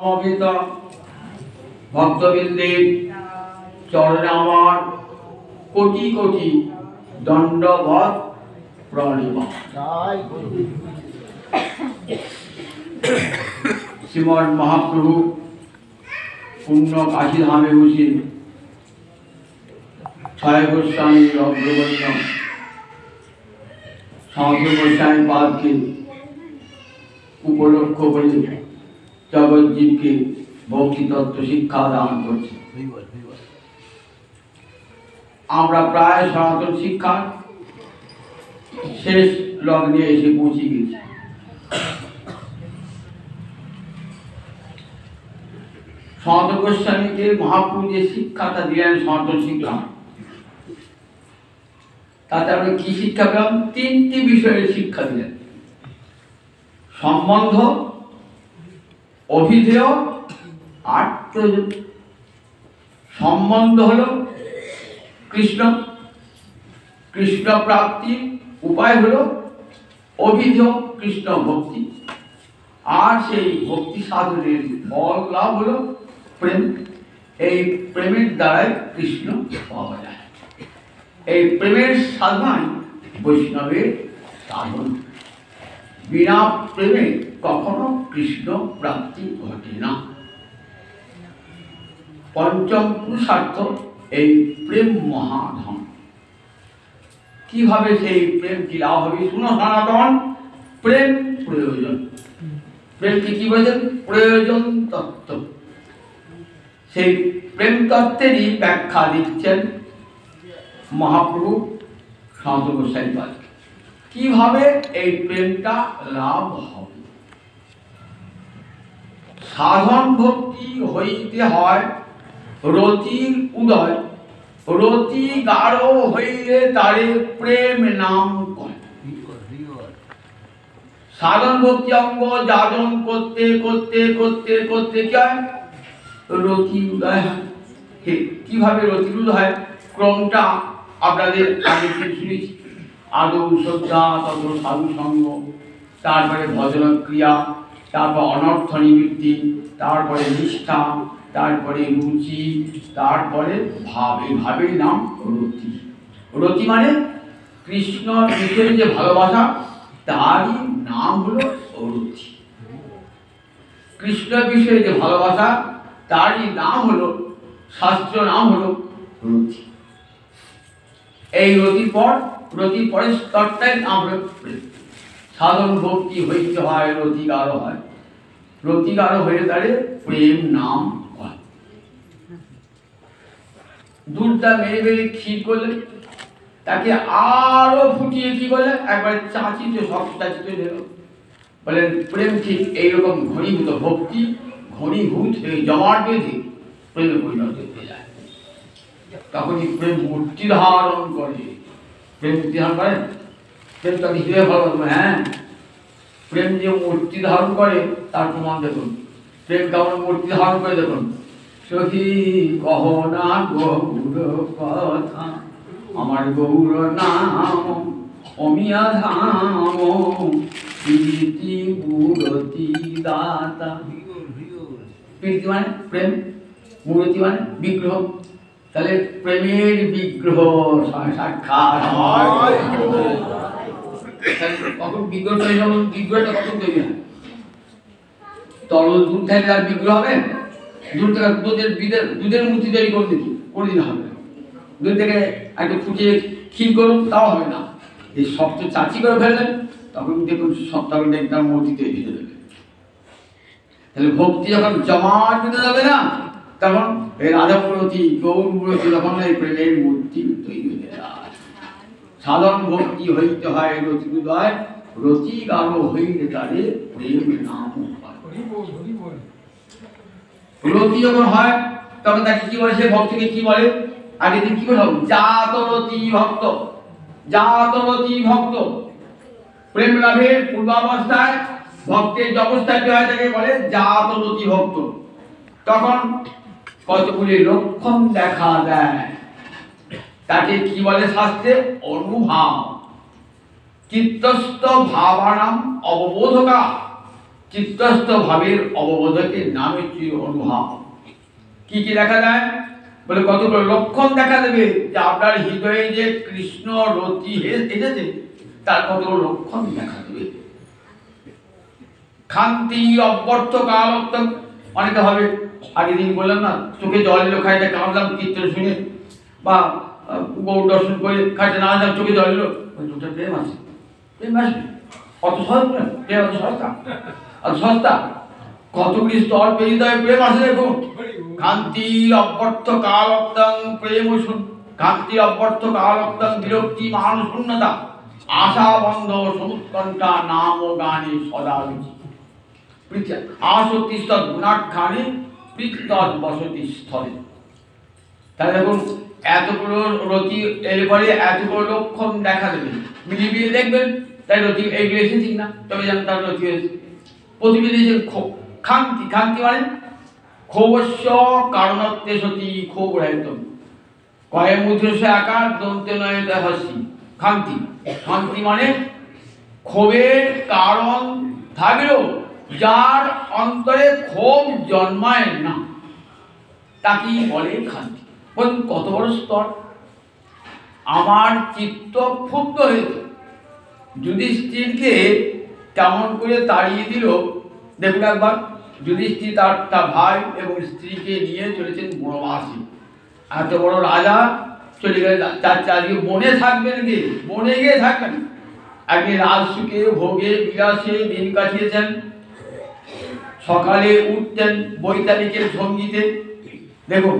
সমবেত ভক্তবৃন্দের চরণে আমার কোটি কোটি দণ্ডবৎ প্রণাম। শ্রীমৎ মহাপ্রভু পূর্ণ কাশীধামে বসে ছয় গোস্বামীর অগ্রগণ্য সহস্র গোস্বামী পাদকে উপলক্ষ করে জগৎজীবকে ভক্তি তত্ত্ব শিক্ষা দান করছে। আমরা প্রায় সনাতন শিক্ষা শেষ লগ্নে এসে পৌঁছে গেছি। সনাতন গোস্বামীকে মহাপ্রভু যে শিক্ষাটা দিলেন সনাতন শিক্ষা, তাতে আমরা কি শিক্ষা পেলাম? তিনটি বিষয়ের শিক্ষা দিলেন: সম্বন্ধ, অভিধেয় আর প্রয়োজন। সম্বন্ধ হলো কৃষ্ণ, কৃষ্ণ প্রাপ্তির উপায় হলো অভিধেয় কৃষ্ণ ভক্তি, আর সেই ভক্তি সাধনের ফল লাভ হলো প্রেম। এই প্রেমের দ্বারাই কৃষ্ণ পাওয়া যায়। এই প্রেমের সাধনাই বৈষ্ণবের সাধন। বিনা প্রেমে কখনো কৃষ্ণ প্রাপ্তি ঘটে না। পঞ্চম পুরুষার্থ এই প্রেম মহাধন। কিভাবে সেই প্রেম কি লাভ হবে? শুনো সনাতন, প্রেম প্রয়োজন। প্রেমকে কি বলেছেন? প্রয়োজন তত্ত্ব। সেই প্রেম তত্ত্বেরই ব্যাখ্যা দিচ্ছেন মহাপ্রভু সনাতন গোস্বামী পাদ। কিভাবে এই প্রেমটা লাভ হবে? সাধন ভক্তি হইতে হয় রতির উদয়, রতি গাঢ় হইলে তারে প্রেম নাম কয়। সাধন ভক্তি অঙ্গ যাজন করতে করতে করতে করতে কি হয়? রতি উদয় হয়। কিভাবে রতির উদয়? ক্রমটা আপনাদের আগে শুনেছি। আদৌ শ্রদ্ধা, তত সাধু সঙ্গ, তারপরে ভজন ক্রিয়া, তারপর অনর্থ নিবৃত্তি, তারপরে নিষ্ঠা, তারপরে রুচি, তারপরে ভাব। এই ভাবের নাম রতি। রতি মানে কৃষ্ণ বিষয়ে যে ভালোবাসা, তারই নাম হলো রতি। কৃষ্ণ বিষয়ে যে ভালোবাসা, তারই নাম হলো, শাস্ত্র নাম হলো রতি। এই রতির পরের স্তরটাই নাম হলো প্রেম। সাধন ভক্তি হইতে হয় রতি গাঢ় হয়, রতি গাঢ় হয়ে দাঁড়িয়ে প্রেম নাম হয়। দুধটা মেরে মেরে ক্ষীর করলেন, তাকে আরো ফুটিয়ে কি করলেন? একবার চাচিতে সব চাচিতে দিল। বলেন প্রেম ঠিক এইরকম ঘনীভূত ভক্তি, ঘনীভূত হয়ে জমাট বেঁধে প্রেমে পরিণত হয়ে যায়। তখনই প্রেম মূর্তি ধারণ করে। প্রেম মূর্তি ধারণ করেন? প্রেম তাকে হিরে ভালো। হ্যাঁ, প্রেম যে মূর্তি ধারণ করে তার প্রমাণ দেখুন। প্রেম কেমন মূর্তি ধারণ করে দেখুন। সখী কহ না গৌর কথা, আমার গৌর নাম অমিয়া ধাম, প্রীতি মূরতি দাতা। প্রীতি মানে প্রেম, মূরতি মানে বিগ্রহ। তাহলে প্রেমের বিগ্রহ সাক্ষাৎ হয়। কখন বিগ্রহ তৈরি হবে? বিগ্রহটা কখন তৈরি হয়? তরল দুধ থেকে আর বিগ্রহ হবে? দুধ থেকে দুধের মূর্তি তৈরি করে দিতে হবে। দুধ থেকে একটু ফুটিয়ে ক্ষীর করুন, তাও হবে না। এই সব তো চাচি করে ফেললেন, তখন দেখুন সব তখন দেখতাম মূর্তি তৈরি হয়ে যাবে। তাহলে ভক্তি যখন জমাট বেঁধে যাবে না, তখন এই রাধা মূর্তি, গৌর মূর্তি, তখন এই প্রেমের মূর্তি তৈরি হয়ে যায়। সাধন ভক্তি হইতে হয় রতি উদয়, রতি গাঢ় হইলে তারে প্রেম নাম হয়। রতি যখন হয় তখন তাকে কি বলে? সে ভক্তকে কি বলে? আগে দিন কি বললাম? জাত রতি ভক্ত। জাত রতি ভক্ত প্রেম লাভের পূর্বাবস্থায় ভক্তের যে অবস্থাটি হয় তাকে বলে জাত রতি ভক্ত। তখন কতগুলি লক্ষণ দেখা দেয়। তাকে কি বলে শাস্ত্রে? অনুভাব। চিত্তস্থ ভাবানাম অববোধকা। চিত্তস্থ ভাবের অববোধকের নাম হচ্ছে অনুভাব। কি কি দেখা যায় বলে, কতগুলো লক্ষণ দেখা দেবে যে আপনার হৃদয়ে যে কৃষ্ণ রতি এসেছে তার কতগুলো লক্ষণ দেখা দেবে। খান্তি অব্যর্থ কালোত্তম, অনেকে ভাবে, আগের দিন বললাম না, চোখে জল এলো খাইতে কাঁদলাম কীর্তন শুনে, বা গৌর দর্শন করে খাইতে না আসলাম চোখে জল এলো, ওটা প্রেম আছে। প্রেম আসবে অত সহজ প্রেম, প্রেম অত সস্তা, অত সস্তা। কতগুলি স্তর পেরিয়ে দেয় প্রেম আসে। দেখুন, কান্তির অব্যর্থ কালোত্তম প্রেম, কান্তির অব্যর্থ কালোত্তম বিরক্তি মান শূন্যতা, আশা বন্ধ সমুৎকণ্ঠা নাম ও গানে সদা রুচি, আসক্তি স্তর গুণাখ্যানে প্রীতদ বসতি স্থলে। তাহলে দেখুন, এতগুলো রতি এরপরে এতগুলো লক্ষণ দেখা দেবে, মিলিয়ে দেখবেন তাই রতি এইগুলো এসেছি না, তবে যেন তার রতি হয়েছে। প্রথমে দিয়েছেন খান্তি, খান্তি মানে ক্ষোভস্য কারণত্বে সতী ক্ষোভ রাহিতম, কয়ে মুদ্রস্য আকার দন্তে নয় হাসি। খান্তি, খান্তি মানে ক্ষোভের কারণ থাকলেও যার অন্তরে ক্ষোভ জন্মায় না তাকেই বলে খান্তি। বলুন কত বড় স্তর! আমার চিত্ত ক্ষুব্ধ হয়েছে, যুধিষ্ঠিরকে কেমন করে তাড়িয়ে দিল দেখুন একবার। যুধিষ্ঠির তার ভাই এবং স্ত্রীকে নিয়ে চলেছেন বনবাসে। এত বড় রাজা চলে গেলে তার চারিদিকে বনে থাকবেন, গিয়ে বনে গিয়ে থাকবেন। একদিন রাজসুখে ভোগে বিলাসে দিন কাটিয়েছেন। সকালে উঠতেন বৈতালিকের সঙ্গীতে। দেখুন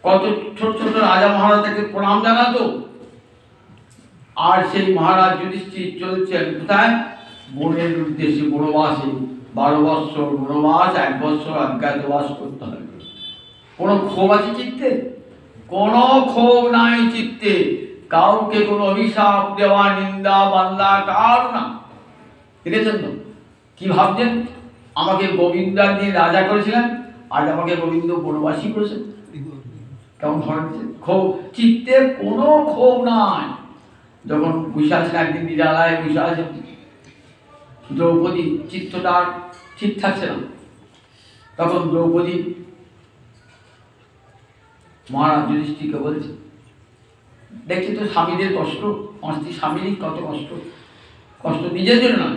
কত ছোট ছোট রাজা মহারাজ তাকে প্রণাম জানাতো। আর সেই মহারাজ যুধিষ্ঠির চলছেন কোথায়? বনের উদ্দেশ্যে, বনবাসে। 12 বৎসর বনবাস, 1 বৎসর অজ্ঞাতবাস করতে হবে। কোনো ক্ষোভ আছে চিত্তে? কোনো ক্ষোভ নাই চিত্তে। কাউকে কোনো অভিশাপ দেওয়া, নিন্দা বান্দা কার না। দেখেছেন তো কি ভাবছেন? আমাকে গোবিন্দ দিয়ে রাজা করেছিলেন, আজ আমাকে গোবিন্দ বনবাসী করেছেন। কেমন ভাবছে? ক্ষোভ চিত্তে কোনো ক্ষোভ নাই। যখন বসে আছেন একদিন নিরালায় বসে আছেন, দ্রৌপদী চিত্তটা ঠিক থাকছে না। তখন দ্রৌপদী মহারাজ যুধিষ্ঠিরকে বলছে, দেখছি তো স্বামীদের কষ্ট, স্বামীরই কত কষ্ট, কষ্ট নিজের জন্য না,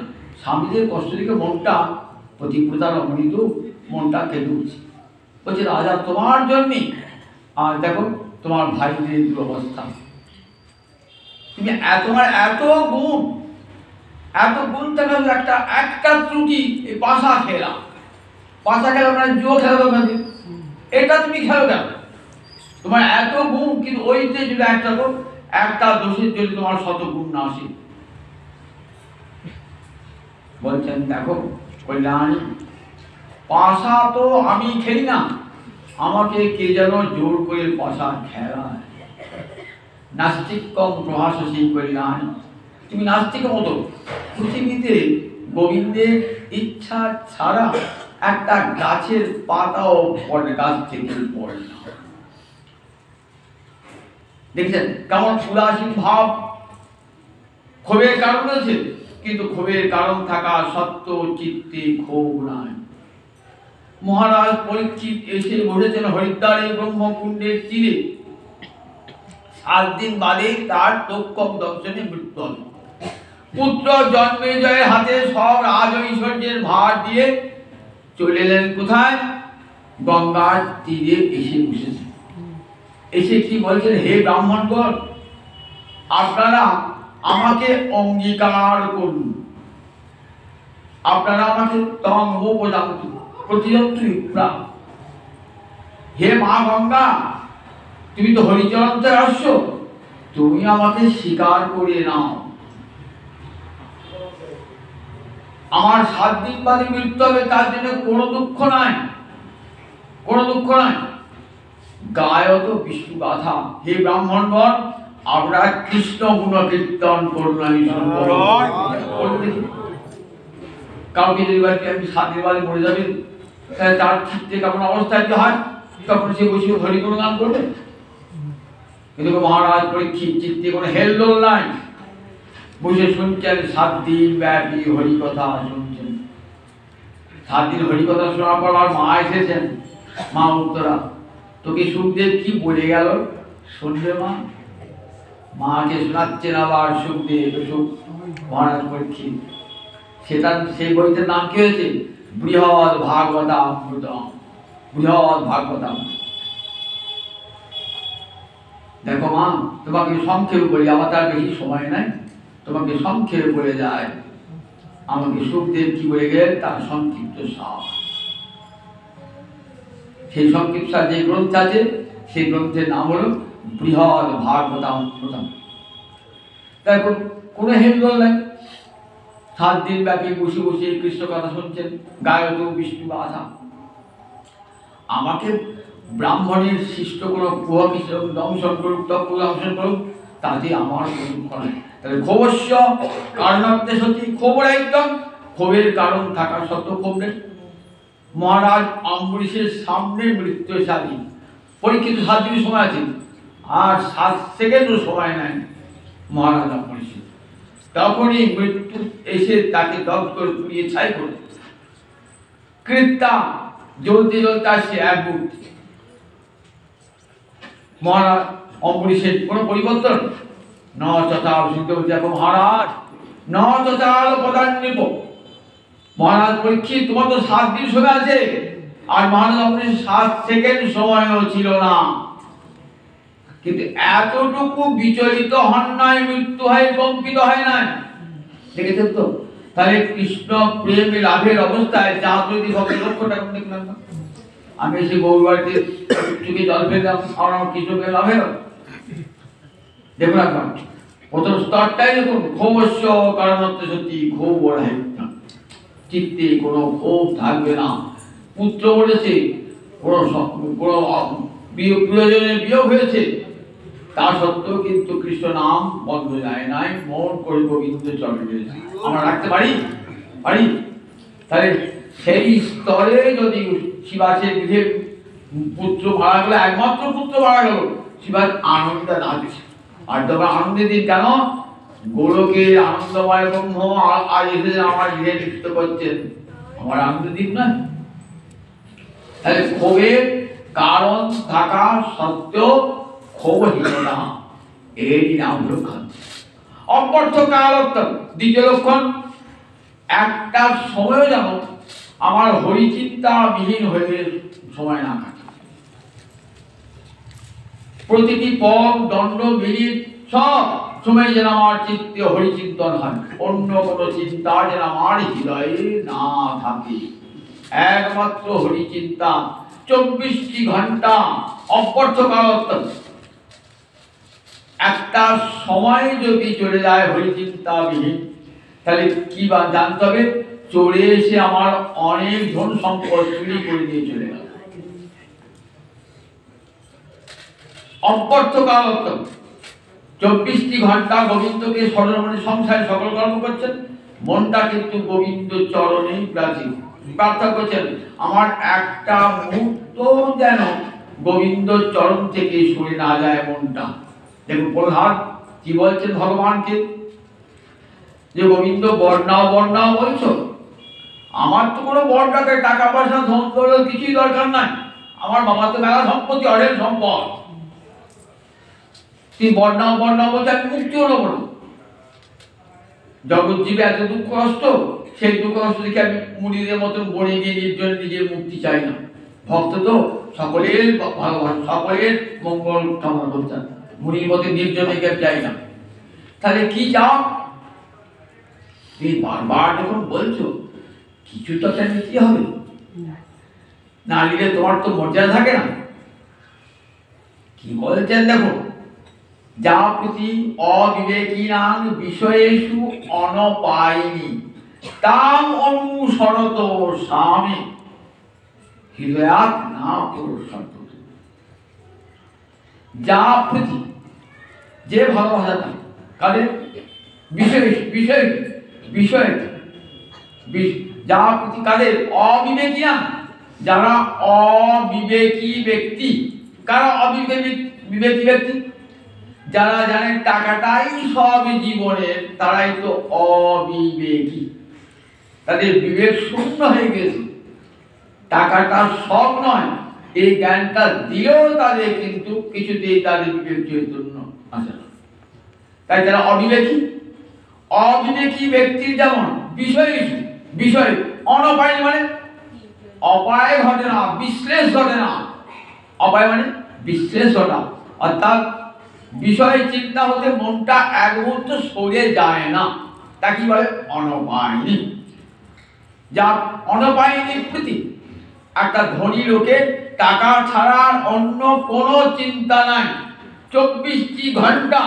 স্বামীদের কষ্ট দিকে মনটা পতিব্রতা রমণীত মনটা কেঁদে উঠছে। বলছে রাজা তোমার জন্যে, আর দেখো তোমার ভাইদের দুরবস্থা। তুমি তোমার এত গুণ থাকা, একটা ত্রুটি, এই পাশা খেলা মানে জুয়ো খেলা হবে, এটা তুমি খেলো কেন? তোমার এত গুণ, কিন্তু ওইতে যদি একটা দোষের যদি তোমার 100 গুণ না আসে। বলছেন দেখো কল্যাণী, পাশা তো আমি খেলি না, আমাকে কে যেন জোর করে পাশা খেলায়। নাস্তিক কম প্রহাসী কল্যাণী, তুমি নাস্তিকের মতো। পৃথিবীতে গোবিন্দের ইচ্ছা ছাড়া একটা গাছের পাতাও পড়ে, গাছ থেকে পড়ে না। দেখছেন কেমন উদাসীন ভাব। ক্ষোভের কারণ আছে, কিন্তু ক্ষোভের কারণ থাকা সত্ত্বেও চিত্তে ক্ষোভ নাই। মহারাজ পরীক্ষিত এসে বসেছেন হরিদ্বারে ব্রহ্মকুণ্ডের তীরে। 7 দিন বাদে তার তক্ষক দর্শনে মৃত্যু হল। পুত্র জন্মেজয়ের হাতে সব রাজ ঐশ্বর্যের ভার দিয়ে চলে এলেন কোথায়? গঙ্গার তীরে এসে বসেছেন। এসে কি বলছেন, হে ব্রাহ্মণগণ, আপনারা আমাকে অঙ্গীকার করুন, আপনারা আমাকে হে মা গঙ্গা, তুমি তো হরিচরণতে আসছো, তুমি আমাকে স্বীকার করে নাও। আমার 7 দিন বাদে মৃত্যু হবে, তার জন্য কোনো দুঃখ নাই, কোনো দুঃখ নাই। গায়ত বিষ্ণু গাথা, হে ব্রাহ্মণগণ, আপনারা কৃষ্ণ গুণ কীর্তন করুন। আমি কাউকে যদি আমি 7 দিন বাদে মরে যাবেন, তাহলে তার চিত্তে কেমন অবস্থায় কি হয়? তখন সে বসে হরিগুণ গান করবে। কিন্তু মহারাজ পরীক্ষিত চিত্তে কোনো হেলদোল নাই, বসে শুনছেন 7 দিন ব্যাপী হরি কথা শুনছেন। 7 দিন হরিকথা শোনার পর আর মা এসেছেন। মা উত্তরা, তোকে সুখদেব কি বলে গেল শুনবে মা? মাকে শোনাচ্ছেন আবার সুখদেব মহারাজ পরীক্ষিত। সেটা সেই বইটার নাম কি হয়েছে? বৃহৎ ভাগবতামৃতম। বৃহৎ ভাগবতামৃত। দেখো মা, তোমাকে সংক্ষেপে বলি, আমার তার বেশি সময় নাই, তোমাকে সংক্ষেপে বলে যায়। আমাকে সুখদেব কি বলে গেলেন তার সংক্ষিপ্ত সার। সেই সংক্ষিপ্ত সার যে গ্রন্থ আছে, সেই গ্রন্থের নাম হলো বৃহৎ ভাগবতামৃতম। দেখো কোনো হেলদোল নাই, 7 দিন ব্যাপী বসে বসে কৃষ্ণ কথা শুনছেন, গায়ত বিষ্ণু গাথা। আমাকে ব্রাহ্মণের শিষ্ট কোনো কুহ দংশন করুক, তত্ত্ব দংশন করুক, তাতে আমার কোনো দুঃখ নেই। তাহলে ক্ষোভস্য কারণার্থে সত্যি, ক্ষোভের একদম ক্ষোভের কারণ থাকা সত্ত্বেও ক্ষোভ নেই। মহারাজ অম্বরীশের সামনে মৃত্যু সাধী, পরীক্ষিত 7 দিন সময় আছে, আর 7 সেকেন্ডও সময় নেয় মহারাজ অম্বরীশের। তখনই মৃত্যু এসে তাকে দগ্ধ করে পুড়িয়ে ছাই করে। কৃত্যা জ্বলতে জ্বলতে আসছে এক মুহূর্তে। মহারাজ অম্বরীশের কোনো পরিবর্তন ন চচাল সিদ্ধ মহারাজ ন চচাল পদান্বিত। মহারাজ পরীক্ষিত, তোমার তো 7 দিন সময় আছে, আর মহারাজ অম্বরীশ 7 সেকেন্ড সময়ও ছিল না, কিন্তু এতটুকু বিচলিত হন নাই, মৃত্যু হয় কম্পিত হয় নাই। দেখেছেন তো? তাহলে কৃষ্ণ প্রেম লাভের অবস্থায় যা যদি ভক্ত লক্ষ্যটা দেখলাম না, আমি এসে গৌর বাড়িতে চুকে জল ফেললাম, আমার কৃষ্ণকে লাভের। দেখুন একবার প্রথম স্তরটাই দেখুন, ক্ষোভস্য কারণত্ব সত্যি, ক্ষোভ ওড়াই চিত্তে কোনো ক্ষোভ থাকবে না। পুত্র বলেছে, কোনো প্রিয়জনের বিয়োগ হয়েছে, তা সত্ত্বেও কিন্তু কৃষ্ণ নাম বন্ধ যায় নাই, মন করে গোবিন্দ চরণে রয়েছে। আমরা রাখতে পারি? তাহলে সেই স্তরে যদি শিবাসের বিধে পুত্র মারা গেল, একমাত্র পুত্র মারা গেল, শিবাস আনন্দে নাচছে। আর তবে আনন্দের দিন কেন? গোলকের আনন্দময় ব্রহ্ম আজ এসে আমার গৃহে নৃত্য করছেন, আমার আনন্দের দিন নয়? তাহলে ক্ষোভের কারণ থাকা সত্ত্বেও ক্ষোভহীনতা, এই নাম লক্ষণ। অপর্থ কালোত্তম, দ্বিতীয় লক্ষণ, একটা সময় যেন আমার হরিচিন্তা বিহীন হয়ে সময় না কাটে। প্রতিটি পদ দণ্ড মিনিট সব সময় যেন আমার চিত্তে হরিচিন্তন হয়, অন্য কোনো চিন্তা যেন আমার হৃদয়ে না থাকে, একমাত্র হরিচিন্তা 24টি ঘন্টা অপর্থ কালোত্তম। একটা সময় যদি চলে যায় হরিচিন্তা বিহীন, তাহলে কি বা জানতে হবে? চলে এসে আমার অনেক ধন সম্পদ চুরি করে দিয়ে চলে গেল। অপর্থ কালোত্তম, 24টি ঘন্টা গোবিন্দকে স্মরণ মনে সংসারে সকল কর্ম করছেন, মনটা কিন্তু গোবিন্দ চরণেই প্রাচীন প্রার্থনা করছেন। আমার একটা মুহূর্ত যেন গোবিন্দ চরণ থেকে সরে না যায় মনটা। দেখুন প্রধান কি বলছেন ভগবানকে, যে গোবিন্দ বর্ণাও বলছো, আমার তো কোনো বর্ণাকে টাকা পয়সা ধন দৌলত কিছুই দরকার নাই, আমার বাবা তো মেলা সম্পত্তি, অঢেল সম্পদ, তুই বর্ণাও বলছে, আমি মুক্তিও নেবো না। জগৎ জীবে এত দুঃখ কষ্ট, সেই দুঃখ কষ্ট দেখে আমি মুনিদের মতন বনে গিয়ে নির্জনে নিজের মুক্তি চাই না। ভক্ত তো সকলের ভালোবাসা, সকলের মঙ্গল কামনা করতেন, মুনির মতো নির্জনে গিয়ে চাই না। তাহলে কি চাও? তুমি বারবার যখন বলছো কিছু তো একটা নিতে হবে, না নিলে তোমার তো মর্যাদা থাকে না। কি বলছেন দেখো, যা প্রতি অবিবেকীনাং বিষয়েষু অনপায়িনী তাম অনুসরত স্বামী হৃদয়াৎ না পুরুষার্থ। যা প্রতি যে ভালোবাসাটা কাদের বিষয় বিষয় বিষয় যা প্রতি কাদের অবিবেকী না, যারা অবিবেকী ব্যক্তি। কারা অবিবেকী বিবেকী ব্যক্তি? যারা জানেন টাকাটাই সব জীবনের, তারাই তো অবিবেকী, তাদের বিবেক শূন্য হয়ে গেছে। টাকাটা শখ নয়, এই জ্ঞানটা দিলেও তাদের কিন্তু কিছুতেই তাদের বিবেক চৈতন্য আসে না। তাই তারা অবিবেকী। অবিবেকী ব্যক্তির যেমন বিষয় অনপায় মানে অপায় ঘটে না, বিশ্লেষ ঘটে না। অপায় মানে বিশ্লেষ ঘটা, অর্থাৎ বিষয় চিন্তা হতে মনটা এক মুহূর্ত সরে যায় না, তা কি বলে অনপায়নী। যার অনপায়নী প্রতি একটা ধনী লোকের টাকা ছাড়ার অন্য কোনো চিন্তা নাই। 24টি ঘন্টা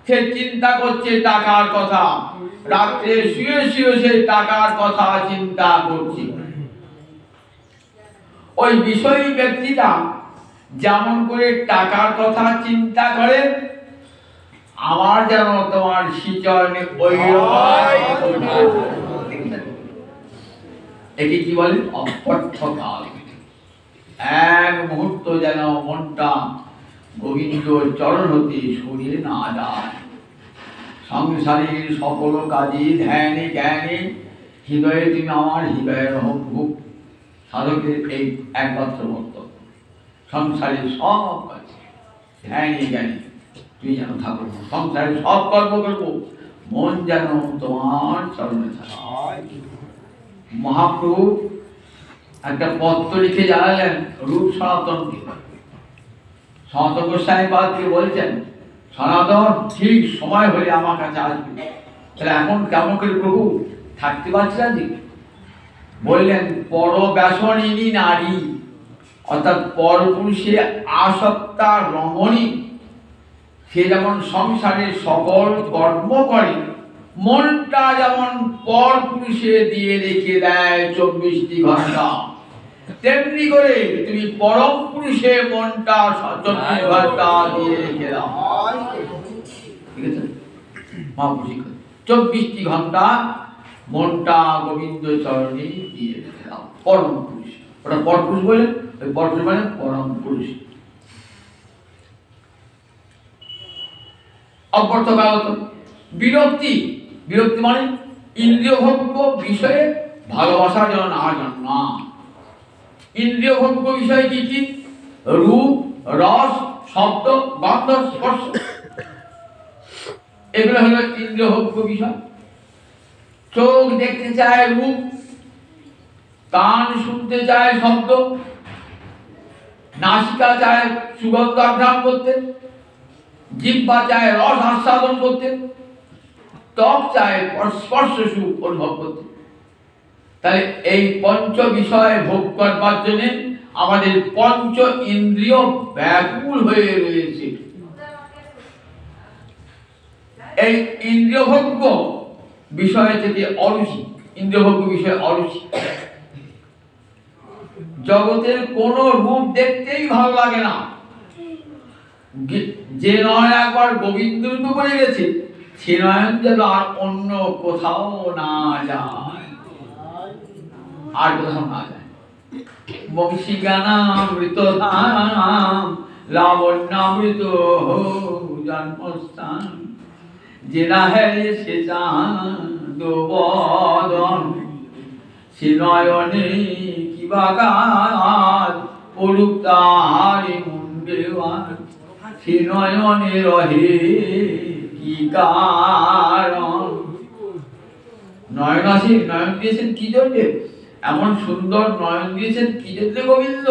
সে চিন্তা করছে টাকার কথা, রাত্রে শুয়ে শুয়ে সে টাকার কথা চিন্তা করছে। ওই বিষয়ী ব্যক্তিটা যেমন করে টাকার কথা চিন্তা করে, আমার যেন তোমার শ্রীচরণে ওই একে কি বলে অপর্থকাল। এক মুহূর্ত যেন মনটা গোবিন্দ চরণ হতে সরিয়ে না যায়। সংসারের সকল কাজে ধ্যানে জ্ঞানে হৃদয়ে তুমি আমার হৃদয়ের ভোগ সাধকের এই একমাত্র বক্তব্য। সংসারের সব কাজ ধ্যানে জ্ঞানে তুমি যেন থাকো, সংসারের সব কর্ম করবো, মন যেন তোমার চরণে থাকে। মহাপ্রভু একটা পত্র লিখে জানালেন রূপ সনাতনকে। সনাতন গোস্বামী পাদকে বলছেন, সনাতন ঠিক সময় হলে আমার কাছে আসবে। তাহলে এখন কেমন করে প্রভু থাকতে পারছি না? বললেন পরব্যসনিনী নারী, অর্থাৎ পরপুরুষে আসক্তা রমণী, সে যেমন সংসারের সকল কর্ম করে, মনটা যেমন পর পুরুষে দিয়ে রেখে দেয় 24টি ঘন্টা, তেমনি করে তুমি পরম পুরুষে মনটা 24 ঘন্টা দিয়ে রেখে দাও। ঠিক আছে, 24টি ঘন্টা মনটা গোবিন্দ চরণে দিয়ে রেখে দাও। পরম পুরুষ, ওটা পর পুরুষ বলে, ওই পর পুরুষ মানে পরম পুরুষ। অপর্থকাগত বিরক্তি, বিরক্তি মানে ইন্দ্রিয়ভোগ্য বিষয়ে ভালোবাসা যেন না জন্মা। ইন্দ্রিয়ভোগ্য বিষয় কি কি? রূপ, রস, শব্দ, গন্ধ, স্পর্শ, এগুলো হলো ইন্দ্রিয়ভোগ্য বিষয়। চোখ দেখতে চায় রূপ, কান শুনতে চায় শব্দ, নাসিকা চায় সুগন্ধ আঘ্রাণ করতে, জিহ্বা চায় রস আস্বাদন করতে, ত্বক চায় স্পর্শ সুখ অনুভব করতে। তাহলে এই পঞ্চ বিষয় ভোগ করবার জন্য আমাদের পঞ্চ ইন্দ্রিয় ব্যাকুল হয়ে রয়েছে। এই ইন্দ্রিয়ভোগ্য বিষয় থেকে অরুচি, ইন্দ্রিয়ভোগ্য বিষয় অরুচি। জগতের কোন রূপ দেখতেই ভালো লাগে না। যে নয় একবার গোবিন্দ রূপ করে গেছে, সে নয়ন যেন আর অন্য কোথাও না যায়, আর কোথাও না যায়। বংশী গানামৃত ধাম লাবণ্যামৃত জন্মস্থান, যে না হেরে সে চাঁদ বদন, সে নয়নে কিবা কাজ পড়ুক তাহারি মুন্ডে, সে নয়নে রহে কি কারণ। নয়ন আছে, নয়ন দিয়েছেন কি জন্য? এমন সুন্দর নয়ন দিয়েছেন কি জন্য গোবিন্দ?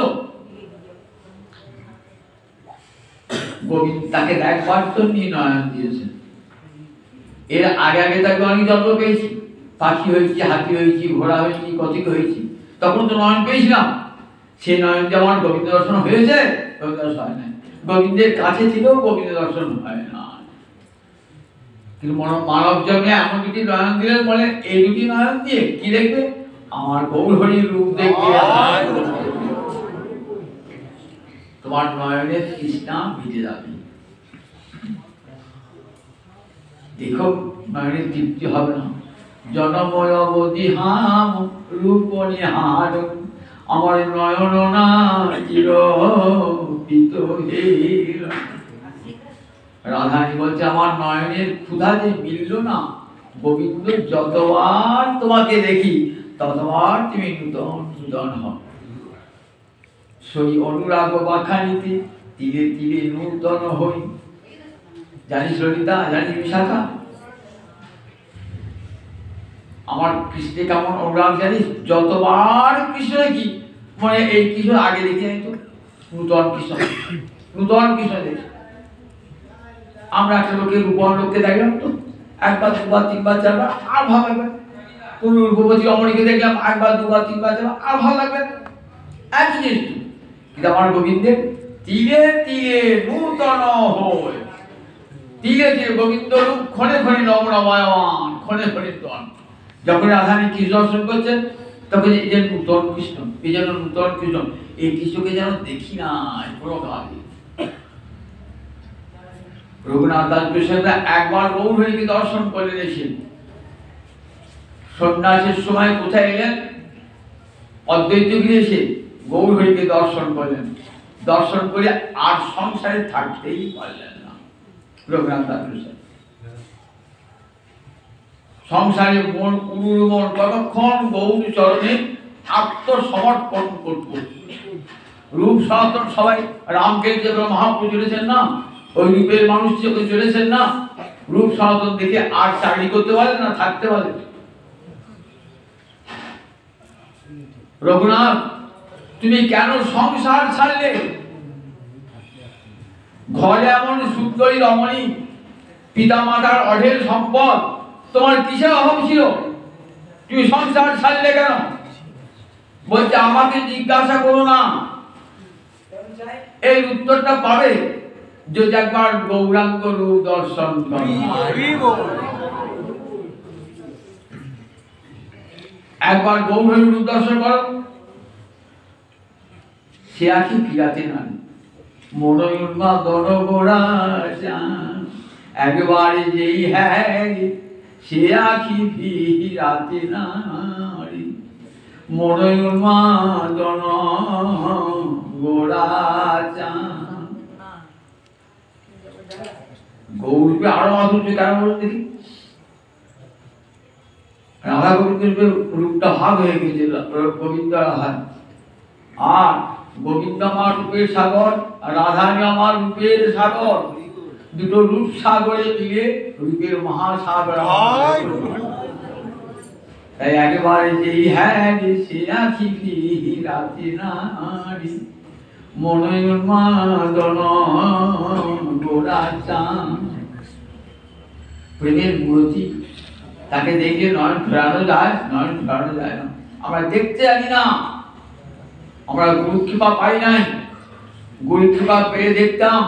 গোবিন্দ তাকে দেখবার জন্য নয়ন দিয়েছেন। এর আগে আগে তাকে অনেক জন্ম পেয়েছি, পাখি হয়েছি, হাতি হয়েছি, ঘোড়া হয়েছি, কতিক হয়েছি, তখন তো নয়ন পেয়েছিলাম। সে নয়ন যেমন গোবিন্দ দর্শন হয়েছে, গোবিন্দ দর্শন হয় না। গোবিন্দের কাছে থেকেও গোবিন্দ দর্শন হয় না। কিন্তু মানব জন্মে এমন দুটি নয়ন দিলেন, বলে এই দুটি নয়ন দিয়ে কি দেখবে? আমার গৌর হরির রূপ দেখবে। তোমার নয়নের তৃষ্ণা মিটে যাবে। দেখো নয়নের তৃপ্তি হবে না। জনময় অবধি হাম রূপ নিহার, আমার নয়ন না চির পিত হে। রাধারানী বলছে আমার নয়নের ক্ষুধা যে মিলল না, গোবিন্দ যতবার তোমাকে দেখি ততবার তুমি নূতন নূতন হও। সেই অনুরাগ বাখানিতে তীরে তীরে নূতন হই। জানিস ললিতা, জানিস বিশাখা, আমার কৃষ্ণে কেমন অনুরাগ জানিস? যতবার কৃষ্ণ দেখি মানে এই কৃষ্ণ আগে দেখি নাই তো, নূতন কৃষ্ণ, নূতন কৃষ্ণ দেখি। আমরা একটা লোকের রূপন লোককে দেখলাম তো একবার দুবার তিনবার চারবার আর ভালো লাগবে। কোন রূপবতী রমণীকে দেখলাম একবার দুবার তিনবার চারবার আর ভালো লাগবে না, একই জিনিস। কিন্তু আমার গোবিন্দের তীরে তীরে নূতন হয়, তীরে তীরে গোবিন্দ রূপ ক্ষণে ক্ষণে নবনবায়মান, ক্ষণে ক্ষণে নূতন। যখন রাধারানী কৃষ্ণ দর্শন করছেন তখন এই যে নূতন কৃষ্ণ, এই যেন নূতন কৃষ্ণ, এই কৃষ্ণকে যেন দেখি না কোনো কালে। রঘুনাথ দাস গোস্বামীরা একবার গৌরহরিকে দর্শন করলেন, এসে সন্ন্যাসের সময় কোথায় এলেন? অদ্বৈত গিয়ে এসে গৌরহরিকে দর্শন করলেন, দর্শন করে আর সংসারে থাকতেই পারলেন না। রঘুনাথ দাস গোস্বামী সংসারে মন উড়ুর মন কতক্ষণ গৌর চরণে আত্মসমর্পণ করত। রূপ সনাতন সবাই রামকে যে মহাপ্রভু চলেছেন না, ওই রূপের মানুষ যখন চলেছেন না, রূপ সনাতন দেখে আর চাকরি করতে পারে না, থাকতে পারে। রঘুনাথ তুমি কেন সংসার ছাড়লে? ঘরে এমন সুন্দরী রমণী, পিতা মাতার অঢেল সম্পদ, তোমার কিসের অভাব ছিল? তুমি সংসার ছাড়লে কেন? বলছে আমাকে জিজ্ঞাসা করো না, এই উত্তরটা পাবে যদি একবার গৌরাঙ্গ রূপ দর্শন করো। একবার গৌরাঙ্গ রূপ দর্শন করো, সে আখি ফিরাতে না মনোয়ুর্মা দর গোড়া একবার যেই হ্যাঁ সে আখি ফিরাতে না মনোয়ুর্মা দন গোড়া গৌরূপে আরো মাধুর্য কেন বলুন দেখি? রাধা গোবিন্দের রূপটা ভাগ হয়ে গেছে, গোবিন্দ রাধা। আর গোবিন্দ আমার রূপের সাগর, রাধানী আমার রূপের সাগর, দুটো রূপ সাগরে মিলে রূপের মহাসাগর। তাই একেবারে যেই হ্যাঁ সে আখি ফিরাতে নারী মনোন্মাদন গোড়া চান। প্রেমের মূর্তি, তাকে দেখলে নয়ন ফেরানো যায়, নয়ন ফেরানো যায় না। আমরা দেখতে জানি না, আমরা গুরু কৃপা পাই নাই। গুরু কৃপা পেয়ে দেখতাম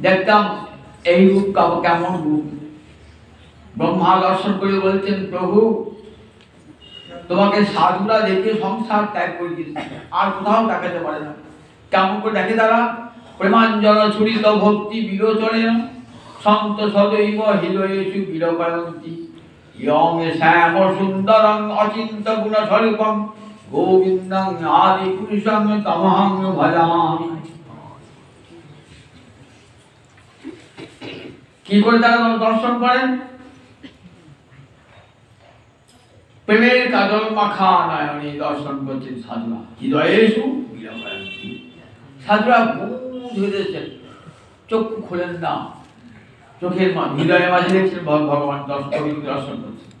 দেখতাম এই রূপ কেমন রূপ। ব্রহ্মা দর্শন করে বলছেন প্রভু তোমাকে সাধুরা দেখে সংসার ত্যাগ করে দিয়েছে, আর কোথাও দেখাতে পারে না। কেমন করে দেখে তারা? প্রেমাঞ্জন ছুরিত ভক্তি বিরোচনে সন্ত সদৈব হৃদয়েষু বিরকায়ন্তি ইয়ং শ্যাম সুন্দরং অচিন্ত গুণ স্বরূপং গোবিন্দং আদি পুরুষং তমহং ভজামি। কি করে তারা দর্শন করেন? প্রেমের কাজল মাখা নয়নে দর্শন করছেন সাধুরা, হৃদয়েষু বিরকায়ন্তি। সাধুরা বুঝ হয়েছেন, চক্ষু খোলেন না, চোখের হৃদয়ের মাঝে দেখছেন ভগবান দর্শন করছেন।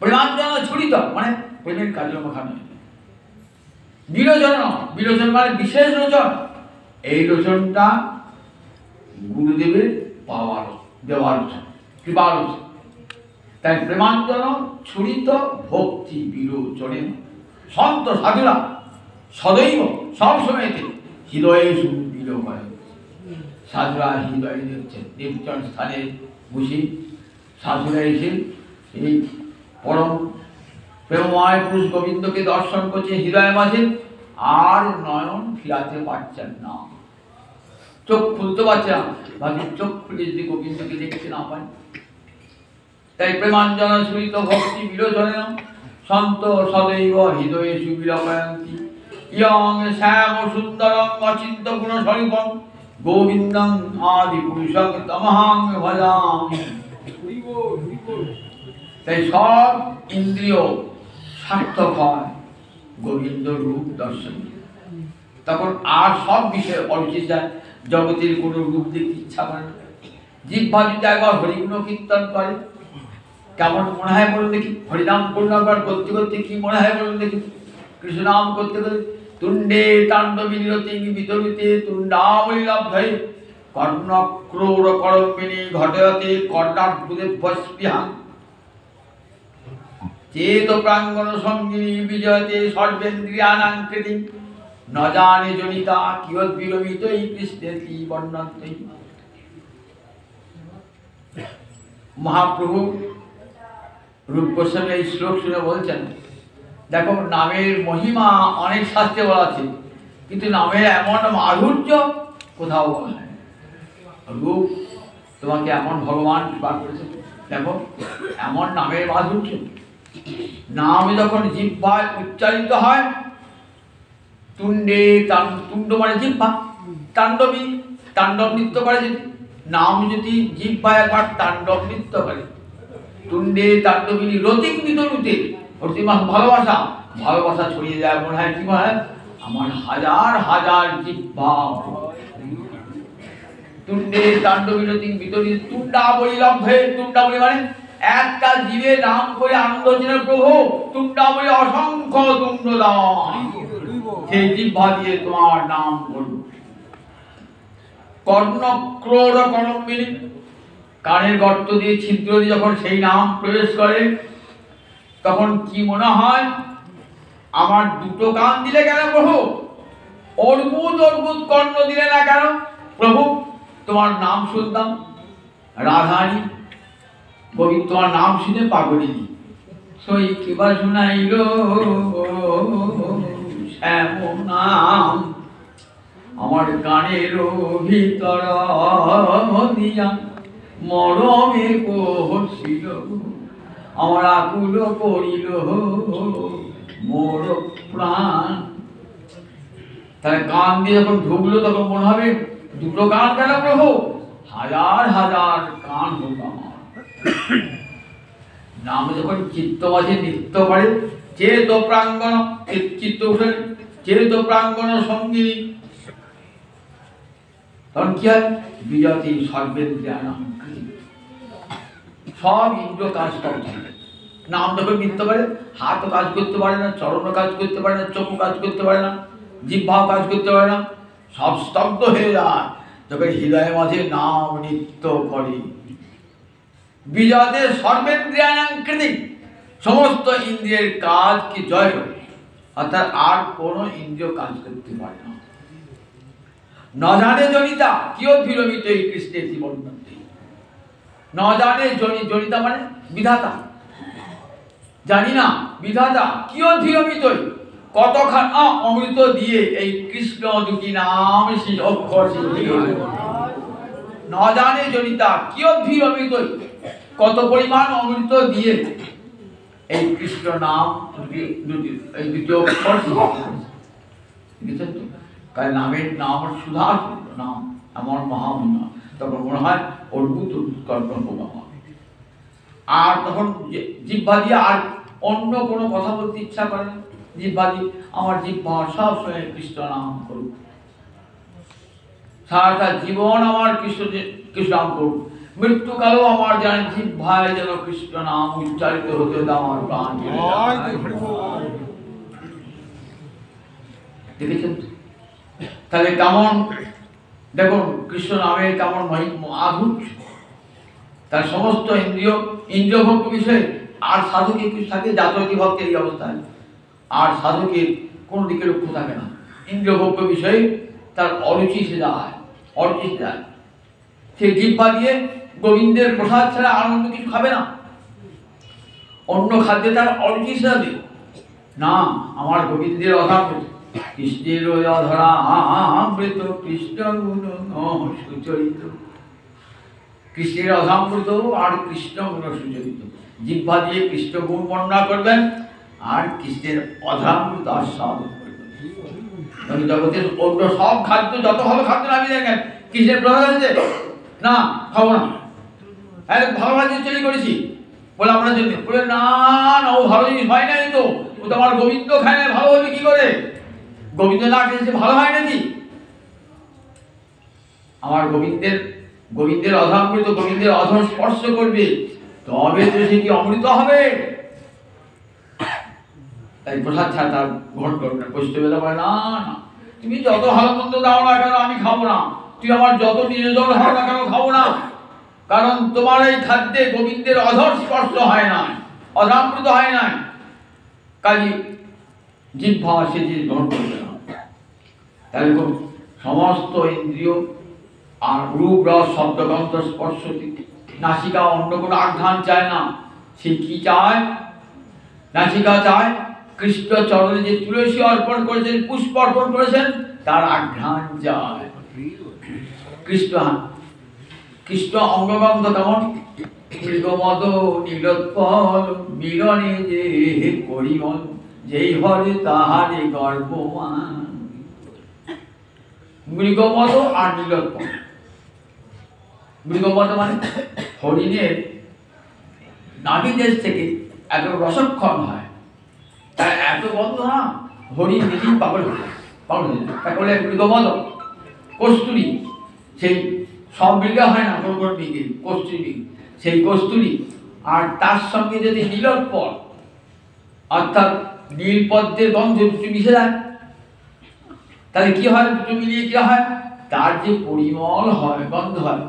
প্রেমাঞ্জন ছুরিত মানে প্রেমের কাজল মাখা নয়। বিলোচন, বিলোচন মানে বিশেষ লোচন। এই লোচনটা গুরুদেবের পাওয়ার দেওয়ার কৃপার। তাই প্রেমাঞ্জন ছুরিত ভক্তি বিলোচনে সন্ত সাধুরা সদৈব সবসময়তে হৃদয়ে সুবিল হয়। সাধুরা হৃদয়ে দেখছেন, নির্জন স্থানে বসে সাধুরা এসে এই পরম প্রেমময় পুরুষ গোবিন্দকে দর্শন করছে হৃদয় মাঝে, আর নয়ন ফিরাতে পারছেন না, চোখ খুলতে পারছে না। ভাবি চোখ খুলে যদি গোবিন্দকে দেখতে না পায়। তাই প্রেমাঞ্জন সুরিত ভক্তি বিলোচনে সন্ত সদৈব হৃদয়ে সুবিরকায়ন্তি ইয়ং শ্যাম সুন্দরং অচিন্ত গুণ স্বরূপং গোবিন্দং আদি পুরুষং তমহং ভজামি। তাই সব ইন্দ্রিয় সার্থক হয় গোবিন্দ রূপ দর্শন। তখন আর সব বিষয়ে অরুচি যায়, জগতের কোনো রূপ দেখতে ইচ্ছা করে না। জিহ্বা যদি একবার হরিগুণ কীর্তন করে কেমন মনে হয় বলুন দেখি? হরিনাম করুণাবার করতে করতে কি মনে হয় বলুন দেখি? কৃষ্ণ নাম করতে করতে তুণ্ডে তাণ্ডবী নিরতি বিতরিতে তুণ্ডাবলী লব্ধে কর্ণক্রৌর করম্বিনী ঘটয়তে কর্ণার্বুদে বস্পৃহাং চেত প্রাঙ্গণ সঙ্গিনী বিজয়তে সর্বেন্দ্রিয়ানাং কৃতিং ন জানে জনিতা কিয়ৎ বিরমিতৈ কৃষ্ণেতি বর্ণন্তৈ। মহাপ্রভু রূপ গোস্বামী এই শ্লোক শুনে বলছেন, দেখো নামের মহিমা অনেক শাস্ত্রে বলা আছে, কিন্তু নামের এমন মাধুর্য কোথাও বলা হয়। রূপ তোমাকে এমন ভগবান কৃপা করেছে, দেখো এমন নামের মাধুর্য। নাম যখন জিহ্বায় উচ্চারিত হয়, তুণ্ডে তুণ্ড মানে জিহ্বা, তাণ্ডবী তাণ্ডব নৃত্য করে। যদি নাম যদি জিহ্বায় একবার তাণ্ডব নৃত্য করে, তুণ্ডে তাণ্ডবিনী রতিক বিতরুতে, ভালোবাসা ভালোবাসা ছড়িয়ে যায়। মনে হয় কি মনে হয়? আমার হাজার হাজার জিহ্বা তুণ্ডে তাণ্ডবী রতিক বিতরিত তুণ্ডাবলী লব্ধে। তুণ্ডাবলী মানে একটা জীবে নাম করে আনন্দ হচ্ছিল প্রভু, তুণ্ডাবলী অসংখ্য তুণ্ড দান, সেই জিহ্বা দিয়ে তোমার নাম করব। কর্ণক্রৌর করম্বিনী, কানের গর্ত দিয়ে ছিদ্র দিয়ে যখন সেই নাম প্রবেশ করে, তখন কি মনে হয়? আমার দুটো কান দিলে কেন প্রভু? অর্বুদ অর্বুদ কর্ণ দিলে না কেন প্রভু? তোমার নাম শুনতাম রাধানী গোবিন্দ, তোমার নাম শুনে পাগলি সই কিবা শুনাইল শ্যাম নাম আমার কানের ভিতর দিয়া মরমে পহছিল, আমার আকুল করিল মোর প্রাণ। তাহলে কান দিয়ে যখন ঢুকলো তখন মনে হবে দুটো কান কেন প্রভু? হাজার হাজার কান হোক আমার। নাম যখন চিত্ত মাঝে নৃত্য করে, চেত প্রাঙ্গণ, চিত্ত উঠে চেত প্রাঙ্গণ সঙ্গিনী, তখন কি হয়? বিজয়ী সর্বেন্দ্রিয়ানাং কৃতিং, সব ইন্দ্র কাজ করছে। নাম যখন নৃত্য করে, হাতও কাজ করতে পারে না, চরণও কাজ করতে পারে না, চোখও কাজ করতে পারে না, জিহ্বাও কাজ করতে পারে না, সব স্তব্ধ হয়ে যায় যখন হৃদয়ের মাঝে নাম নৃত্য করে। বিজয়তে সর্বেন্দ্রিয়ানাং কৃতিং, সমস্ত ইন্দ্রিয়ের কাজকে জয় করে, অর্থাৎ আর কোনো ইন্দ্রিয় কাজ করতে পারে না। ন জানে জনিতা কিয়ৎ বিরমিতৈ কৃষ্ণেতি বর্ণন্তি। ন জানে জনিতা মানে বিধাতা, জানি না বিধাতা, কিয়ৎ বিরমিতৈ কতখান অমৃত দিয়ে এই কৃষ্ণ দুটি নাম সেই অক্ষর সিদ্ধি। ন জানে জনিতা কিয়ৎ বিরমিতৈ, কত পরিমাণ অমৃত দিয়ে এই কৃষ্ণ নাম এই দুটি অক্ষর সিদ্ধি। কারণ নামের নাম সুধা নাম এমন মহামনা, তখন মনে হয় অদ্ভুত কল্পনা আমার। আর তখন জিহ্বা দিয়ে আর অন্য কোনো কথা বলতে ইচ্ছা করে না। জিহ্বা দিয়ে আমার জিহ্বা সবসময় কৃষ্ণ নাম করুক, সারাটা জীবন আমার কৃষ্ণ নাম করুক, মৃত্যুকালেও আমার যেন জিহ্বায় যেন কৃষ্ণ নাম উচ্চারিত হতে আমার প্রাণ। দেখেছেন তাহলে কেমন? দেখুন কৃষ্ণ নামের কেমন মাধুর্য, তার সমস্ত ইন্দ্রিয়ভোগ্য বিষয়ে। আর সাধকের কিছু থাকে, জাতকী ভক্তের এই অবস্থায় আর সাধকের কোনো দিকে লক্ষ্য থাকে না, ইন্দ্রিয়ভোগ্য বিষয়ে তার অরুচি সে যায়, অরুচি সে যায়। সে জিহ্বা দিয়ে গোবিন্দের প্রসাদ ছাড়া আনন্দ কিছু খাবে না, অন্য খাদ্যে তার অরুচি সে যাবে না। আমার গোবিন্দের অধামৃত, কৃষ্ণের অধরা আমৃত, কৃষ্ণ গুণ সুচরিত, কৃষ্ণের অধামৃত আর কৃষ্ণ গুণ সুচরিত। জিহ্বা দিয়ে কৃষ্ণ গুণ বর্ণনা করবেন আর কৃষ্ণের অধামৃত আস্বাদ করবেন। জগতের অন্য সব খাদ্য যত ভালো খাদ্য নামি দেখেন, কৃষ্ণের প্রসাদ আছে না খাবো না, ভালো ভালো জিনিস তৈরি করেছি বলে আপনার জন্য, বলে না না ও ভালো জিনিস হয় নাই তো, ও তো আমার গোবিন্দ খায় না, ভালো হবে কি করে? গোবিন্দ না খেয়েছে ভালো হয় নাকি? আমার গোবিন্দের অধামৃত, গোবিন্দের অধর স্পর্শ করবে, তবে তো সেটি অমৃত হবে। তাই প্রসাদ ছাড়া তার গ্রহণ করবে না। বৈষ্ণবেরা বলে, না না, তুমি যত ভালো মন্দ দাও না কেন আমি খাবো না, তুই আমার যত নির্জল হও না কেন খাবো না, কারণ তোমার এই খাদ্যে গোবিন্দের অধর স্পর্শ হয় না, অধামৃত হয় না, কাজী জিহ্বা সে জিনিস গ্রহণ করবে না। তাই সমস্ত ইন্দ্রিয় আর রূপ রস শব্দ গন্ধ স্পর্শ, নাসিকা অন্য কোনো আঘ্রাণ চায় না। সে কি চায়? নাসিকা চায় কৃষ্ণ চরণে যে তুলসী অর্পণ করেছেন, পুষ্প অর্পণ করেছেন, তার আঘ্রাণ চায়। কৃষ্ণ অঙ্গগন্ধ কেমন? মৃগমদ নীলোৎপল মিলনে যে পরিমল, যেই হরে তাহারে গর্বমান। মৃগমদ আর নীলোৎপল। মৃগমদ মানে হরিণের নাভিদেশ থেকে এত রসক্ষণ হয়, তার এত গন্ধ না, হরিণ নিজেই পাগল হয়ে যায়। তাকে বলে মৃগমদ। কস্তুরী, সেই সব মৃগে হয় না, কোনো কোনো মৃগে কস্তুরী, সেই কস্তুরী। আর তার সঙ্গে যদি নীলোৎপল অর্থাৎ নীলপদ্মের গন্ধ দুটো মিশে যায়, তাহলে কি হয়? দুটো মিলিয়ে কি হয়? তার যে পরিমল হয়, গন্ধ হয়,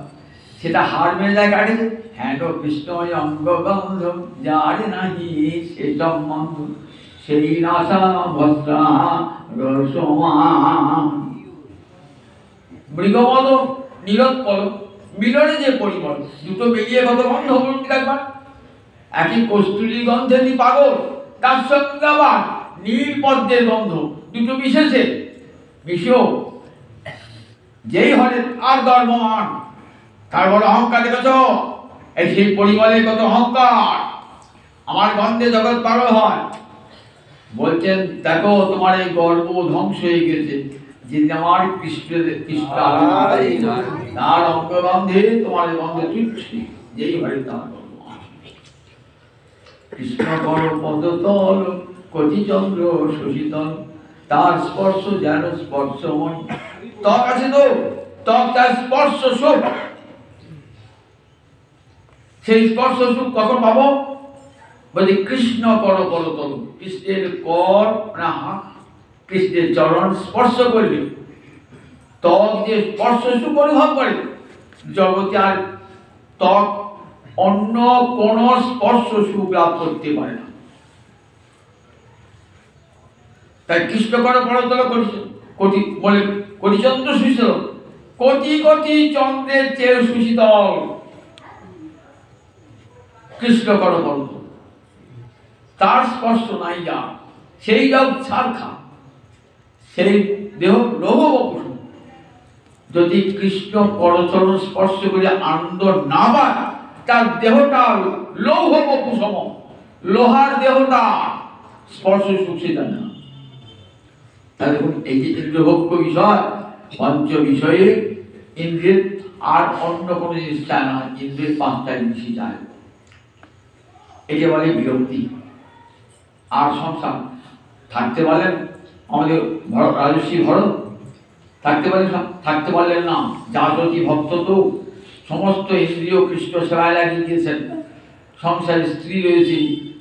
সেটা হাড় মেরে যায় কাটে। হ্যাঁ গো, কৃষ্ণময় অঙ্গ গন্ধ যার নাহি সে সম্বন্ধ, সেই নাশা ভস্রা রসমান। মৃগমদ নীলোৎপল মিলনে যে পরিমল, দুটো মিলিয়ে কত গন্ধ বলুন একবার। একই কস্তুরী গন্ধে নি পাগল, তার সঙ্গে আবার নীল পদ্মের গন্ধ, দুটো মিশেছে। মিশেও যেই হরে আর গর্বমান, তার বড় অহংকার। দেখেছ এই সেই পরিমলে কত অহংকার, আমার গন্ধে জগৎ পাগল হয়। বলছেন দেখো তোমার এই গর্ব ধ্বংস হয়ে গেছে, যে আমার তার অঙ্গগন্ধে তোমার গন্ধ তুচ্ছ, যেই হরে তার কৃষ্ণ কর পদতল কোটি চন্দ্র শশীতল, তার স্পর্শ যেন স্পর্শময়। ত্বক আছে তো, ত্বক তার স্পর্শ সুখ। সেই স্পর্শ সুখ কখন পাবো? বলছে কৃষ্ণ কর পদতল, কৃষ্ণের কর না হাত, কৃষ্ণের চরণ স্পর্শ করলে ত্বক যে স্পর্শ সুখ অনুভব করে, জগতে আর ত্বক অন্য কোন স্পর্শ সুখ লাভ করতে পারে না। তাই কৃষ্ণ কর পদতল কোটি বলে কোটি চন্দ্র সুশীতল, কোটি কোটি চন্দ্রের চেয়ে সুশীতল কৃষ্ণ কর পদতল। তার স্পর্শ নাই যা, সেই যাও ছাড়খা, সেই দেহ লৌহ বপুষ। যদি কৃষ্ণ করচরণ স্পর্শ করে আনন্দ না পায়, তার দেহটা লৌহ বপুষম, লোহার দেহটা স্পর্শ সুখে যায় না। তাহলে দেখুন, এই যে ইন্দ্রভোগ্য বিষয়, পঞ্চ বিষয়ে ইন্দ্রের আর অন্য কোনো জিনিস চায় না, ইন্দ্রের পাঁচটা জিনিসই চায়। একে বলে বিরক্তি। আর সংসার থাকতে বলেন আমাদের রাজস্বী ভরত, থাকতে বললেন না। জাগতি ভক্ত তো সমস্ত ইন্দ্রিয় কৃষ্ণ সেবায় লাগিয়ে দিয়েছেন। সংসারে স্ত্রী রয়েছে,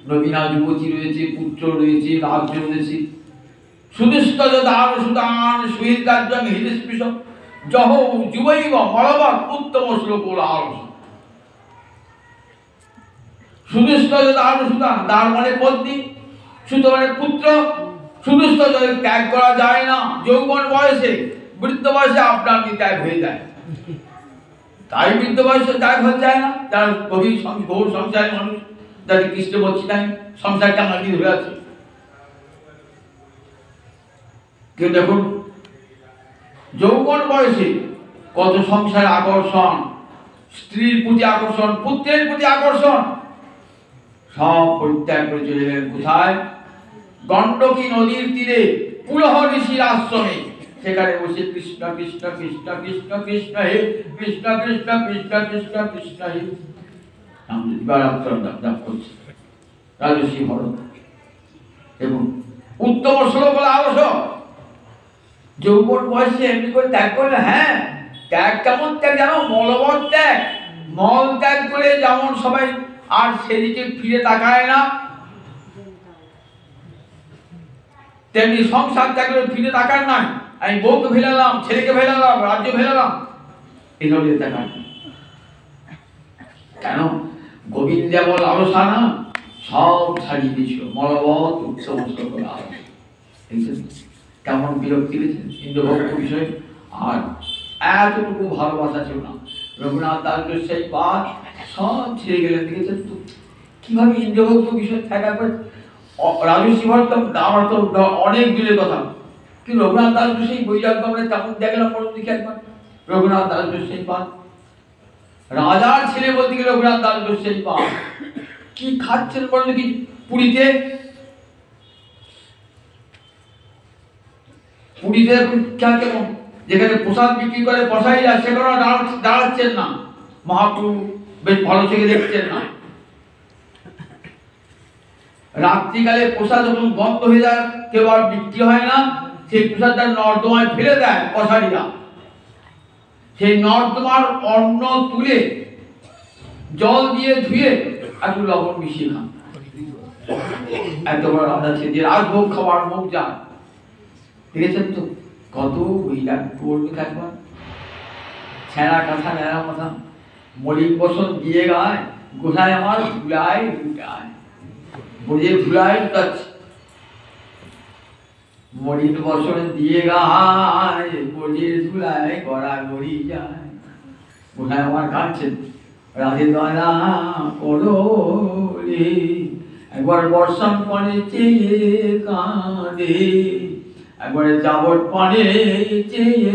নবীনা যুবতী রয়েছে, পুত্র রয়েছে, রাজ্য রয়েছে। সুদুষ্ট দান সুদান সুহীর কার্যং হৃদস্পৃশ জহ যুবৈব মলবৎ উত্তম শ্লোক আলস। সুদুষ্ট দান সুদান, দান মানে পত্নী, সুত মানে পুত্র। সুদুষ্ট ত্যাগ করা যায় না যৌবন বয়সে, বৃদ্ধ বয়সে আপনার কি ত্যাগ হয়ে যায়। তাই বৃদ্ধ বয়সে ত্যাগ হয়ে যায় না, যারা গভীর ঘোর সংসারের মানুষ, যাদের কৃষ্ণবর্তী নাই, সংসার টাঙ্গাটি ধরে আছে। কেউ দেখুন যৌবন বয়সে কত সংসার আকর্ষণ, স্ত্রীর প্রতি আকর্ষণ, পুত্রের প্রতি আকর্ষণ, সব পরিত্যাগ করে চলে গেলেন কোথায়? গণ্ডকী নদীর তীরে পুলহ ঋষির আশ্রমে। সেখানে বসে কৃষ্ণ কৃষ্ণ কৃষ্ণ কৃষ্ণ কৃষ্ণ হে কৃষ্ণ কৃষ্ণ কৃষ্ণ কৃষ্ণ কৃষ্ণ হে জপ করছে রাজস্বী ভরত। এবং উত্তম শ্লোক হলো আবশ্যক। যৌবন বয়সে এমনি করে ত্যাগ করলে, হ্যাঁ ত্যাগ কেমন ত্যাগ জানো? মলবৎ ত্যাগ। মল ত্যাগ করে যেমন সবাই আর সেদিকে ফিরে তাকায় না, তেমনি সংসার ত্যাগ করে ফিরে তাকান না। আমি বউকে ফেলালাম, ছেলেকে ফেলালাম, রাজ্য ফেলালাম, এগুলো তাকান কেন? গোবিন্দ বল আলোচনা সব ছাড়িয়ে দিয়েছিল, মলবৎ উৎসব কেমন বিরক্তি গেছে ইন্দ্রভক্ত বিষয়ে। আর এতটুকু ভালোবাসা ছিল না। রঘুনাথ দাস সেই পাঠ সব ছেড়ে গেলেন। দেখেছেন তো কিভাবে ইন্দ্রভক্ত বিষয় থাকা করে। রাজস্বী ভট্ট আমার তো অনেক দূরের কথা, কিন্তু রঘুনাথ দাস সেই বৈরাগ্য আমরা তেমন দেখলাম। পড়ুন দেখি একবার রঘুনাথ দাস সেই পাঠ। রাজার ছেলে বলতে গেলে রঘুনাথ দাস সেই পাঠ। কি খাচ্ছেন বলেন কি? পুরীতে পুরীতে কেমন, যেখানে প্রসাদ বিক্রি করে কসাইরা, সেখানে দাঁড়াচ্ছেন না, মহাপ্রভু বেশ ভালো থেকে দেখছেন না। রাত্রিকালে প্রসাদ যখন বন্ধ হয়ে যায়, কেউ আর বিক্রি হয় না, সেই প্রসাদটা নর্দমায় ফেলে দেয় কসাইরা। সেই নর্দমার অন্ন তুলে জল দিয়ে ধুয়ে একটু লবণ মিশিয়ে খান। এত বড় রাজা ছিল যে রাজভোগ খাওয়ার মুখ যান। দেখেছেন তো কত বৈরাগ্য একবার। ছেঁড়া কথা নেড়া কথা মলিন বসন দিয়ে গায়, গোসাই আমার ধুলায় ঢুকায়, বোঝে ধুলায় ঢুকাচ্ছে। মলিন বসন দিয়ে গায়, বোঝে ধুলায় গড়া গড়ি যায়। গোসাই আমার কাঁদছেন, রাধে দয়া করো রে, একবার বর্ষণ পরে চেয়ে কাঁদে, একবারে যাবট পানে চেয়ে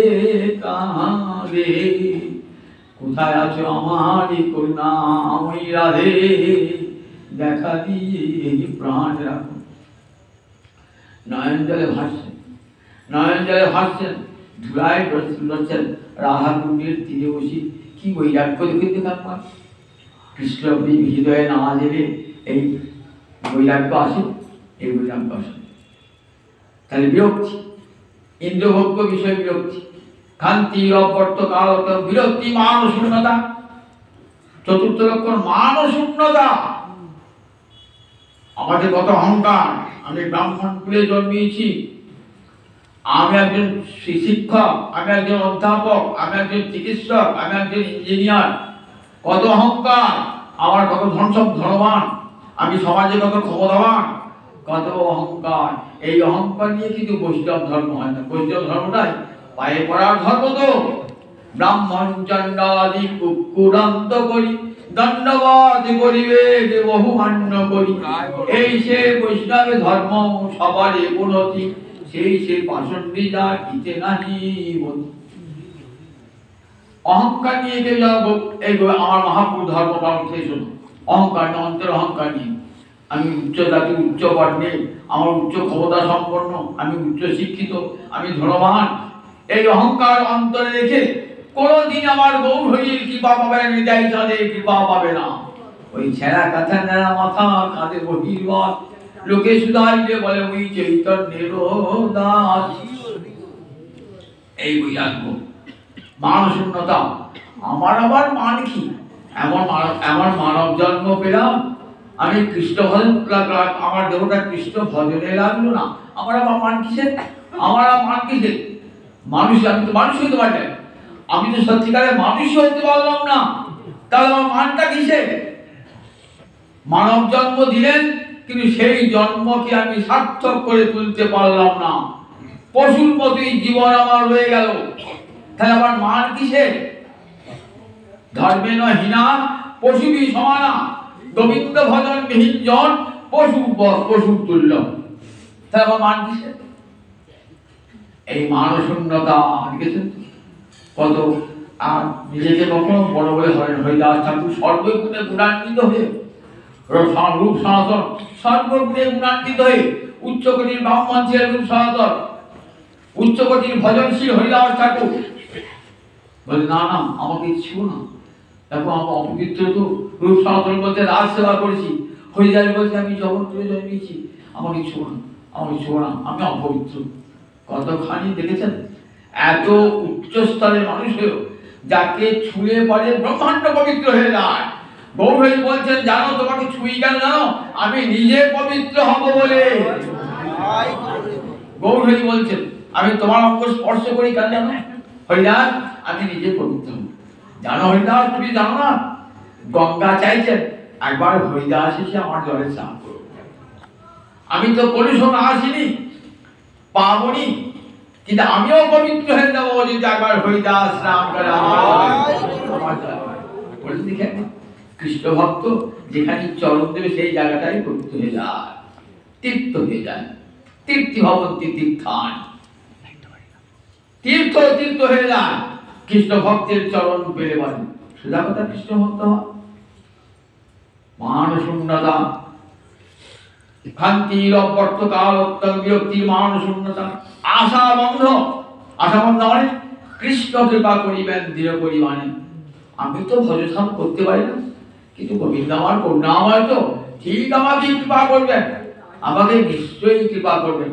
কাঁদে। কোথায় আছো আমার করুণাময়ী রাধে, দেখা দিয়ে প্রাণ রাখো। নয়ন জলে ভাসছেন, নয়ন জলে ভাসছেন, ধুলায় ডলছেন, রাধা কুণ্ডের তীরে বসি। কি বৈরাগ্য দেখে দেখলাম। কৃষ্ণ হৃদয়ে না জেলে এই বৈরাগ্য আসে, এই বৈরাগ্য আসে। তাহলে বিরক্তি, ইন্দ্রভোগ্য বিষয় বিরক্তি, খান্তি অবর্ত কাল বিরক্তি, মান শূন্যতা। চতুর্থ লক্ষণ মান শূন্যতা। আমাদের কত অহংকার। আমি ব্রাহ্মণ কুলে জন্মিয়েছি, আমি একজন শিক্ষক, আমি একজন অধ্যাপক, আমি একজন চিকিৎসক, আমি একজন ইঞ্জিনিয়ার। কত অহংকার। আমার কত ধনবান, আমি সমাজে কত ক্ষমতাবান, কত অহংকার। এই অহংকার নিয়ে কিন্তু বৈষ্ণব ধর্ম হয় না। বৈষ্ণব ধর্মটাই পায়ে পড়ার ধর্ম। তো ব্রাহ্মণ চণ্ডাদি কুকুরান্ত করি, দণ্ডবাদ করিবে যে বহু মান্য করি। এই সে বৈষ্ণবের ধর্ম, সবারই উন্নতি, সেই সে পাষণ্ডী যা ইতে নাহি বলি। অহংকার নিয়ে কেউ যাবো এই আমার মহাপুরুষ ধর্ম পালন থেকে শোনো। অহংকার নিয়ে, অন্তর অহংকার নিয়ে আমি উচ্চ জাতি, উচ্চ বর্ণে, আমার উচ্চ ক্ষমতা সম্পন্ন, আমি উচ্চ শিক্ষিত, আমি ধনবান, এই অহংকার অন্তরে রেখে কোনদিন আমার গৌর হরির কৃপা পাবে না, হৃদয় চাঁদে কৃপা পাবে না। ওই ছেঁড়া কাঁথা নেড়া মাথা কাঁধে বহির্বাদ, লোকে শুধাইলে বলে ওই চৈতন্যের দাস। এই বৈরাগ্য, মান শূন্যতা। আমার আবার মান কি? এমন মানব জন্ম পেলাম, আমি কৃষ্ণ ভজন, আমার দেহটা কৃষ্ণ ভজনে লাগলো না, আমার আবার মান কিসের? আমার আবার মান কিসের? মানুষ, আমি তো মানুষ হইতে পারি, আমি তো সত্যিকারে মানুষ হইতে পারলাম না, তাহলে আমার মানটা কিসের? মানব জন্ম দিলেন, কিন্তু সেই জন্মকে আমি সার্থক করে তুলতে পারলাম না। পশুর মতোই জীবন আমার রয়ে গেল, তাহলে আমার মান কিসের? ধর্মে নয় হীনা পশুবি সমানা, গোবিন্দ ভজন বিহীন জন পশুর তুল্য। তাহলে আমার মান কিসের? এই মান শূন্যতা দেখেছেন কত। আর নিজেকে কখনো বড় বলে হরিদাস ঠাকুর সর্বগুণে গুণান্বিত হয়ে, রূপ সনাতন সর্বগুণে গুণান্বিত হয়ে, উচ্চকোটির ব্রাহ্মণ ছিলেন রূপ সনাতন, উচ্চকোটির ভজনশীল হরিদাস ঠাকুর বলে না না আমাকে ছিল না, দেখো আমার অপবিত্র তো। রূপ সনাতন বলতে রাজ সেবা করেছি, হরিদাস বলতে আমি জগৎ তুলে জন্মিয়েছি, আমাকে ছো না, আমাকে ছো না, আমি অপবিত্র। কতখানি দেখেছেন এত উচ্চ স্তরের মানুষ হয়েও যাকে ছুঁয়ে পড়ে ব্রহ্মাণ্ড পবিত্র হয়ে যায়। গৌরহরি বলছেন, জানো তোমাকে ছুঁই কেন জানো? আমি নিজে পবিত্র হব বলে। গৌরহরি বলছেন, আমি তোমার অঙ্গ স্পর্শ করি কেন জানো? হরিদাস, আমি নিজে পবিত্র হব। জানো হরিদাস, তুমি জানো না, গঙ্গা চাইছেন একবার হরিদাস এসে আমার জলে স্নান করো। আমি তো কলুষণ আসিনি, পাবনি, কিন্তু আমিও পবিত্র হয়ে যাবো যদি একবার হরিদাস স্নান করে আমার জলে। দেখেন, কৃষ্ণ ভক্ত যেখানে চরণ দেবে সেই জায়গাটাই পবিত্র হয়ে যায়, তীর্থ হয়ে যায়। তীর্থি ভবন্তি তীর্থান, তীর্থ তীর্থ হয়ে যায় কৃষ্ণ ভক্তের চরণ পেলে বলে। সোজা কথা, কৃষ্ণ ভক্ত মান শূন্যতা, খান্তির অবর্তকাল অত্যন্ত বিরক্তির মান শূন্যতা, আশা বন্ধ। আশা বন্ধ মানে কৃষ্ণ কৃপা করিবেন দৃঢ় পরিমাণে। আমি তো ভজসাধন করতে পারি না, কিন্তু গোবিন্দ আমার করুণাময়, তো ঠিক আমাকে কৃপা করবেন, আমাকে নিশ্চয়ই কৃপা করবেন।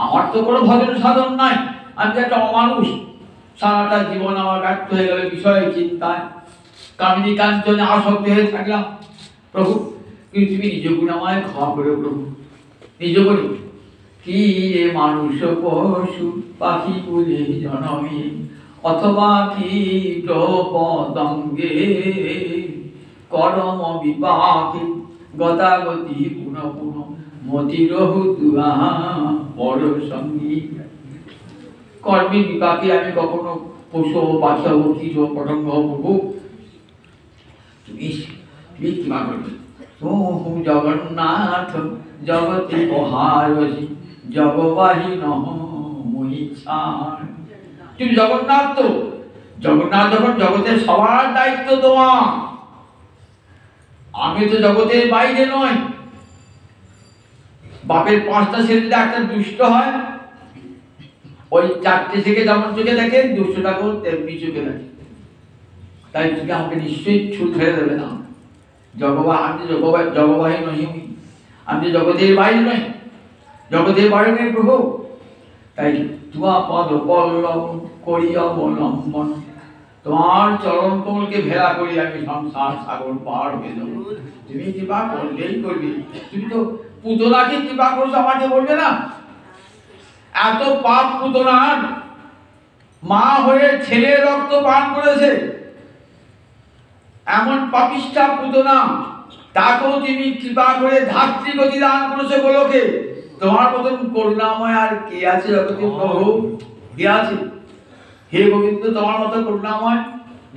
আমার তো কোনো ভজন সাধন নাই, আমি একটা অমানুষ। সারাটা জীবন আমার ব্যর্থ হয়ে গেল বিষয় চিন্তায়, কামিনী কাঞ্চনে আসক্ত হয়ে থাকলাম। প্রভু, কিন্তু তুমি নিজ গুণ আমায় ক্ষমা করো প্রভু, নিজ গুণ। কি রে মানুষ পশু পাখি বলে জনমে, অথবা কীট পতঙ্গে করম বিপাকে গতাগতি পুনঃ পুনঃ মতিরহু তুহা বড় সঙ্গী। কর্মের বিপাকে আমি কখনো পশু পাখি হবো, কীট পতঙ্গ হবো, তুমি কৃপা করবে। ওহু জগন্নাথ জগতে পহারসি জগবাহী নহ মহিষার। তুমি জগন্নাথ, তো জগন্নাথ যখন জগতের সবার দায়িত্ব তোমার, আমি তো জগতের বাইরে নয়। বাপের 5টা ছেলে একটা দুষ্ট হয়, ওই 4টে থেকে যেমন চোখে দেখে, দুষ্টটাকেও তেমনি চোখে দেখে। তাই তুমি আমাকে নিশ্চয়ই ছুট ফেলে দেবে না। আমি জগবাহী নই, আমি জগতের বাইরে নই, জগতের বাইরে নেই প্রভু। তাই তোমার পদ পল্লব করি অবলম্বন, তোমার চরণ কমলকে ভেলা করি আমি সংসার সাগর পার হয়ে যাব। তুমি কৃপা করলেই করবে। তুমি তো পুতনাকে কৃপা করছো, আমাকে বলবে না? এত পাপ পুতনার, মা হয়ে ছেলের রক্ত পান করেছে, এমন পাপিষ্ঠা পুতনা, তাকেও তুমি কৃপা করে ধাত্রী গতি দান করেছো গোলকে। তোমার মতন করুণাময় আর কে আছে জগতে প্রভু? কে আছে? হে গোবিন্দ, তোমার মতো করুণাময়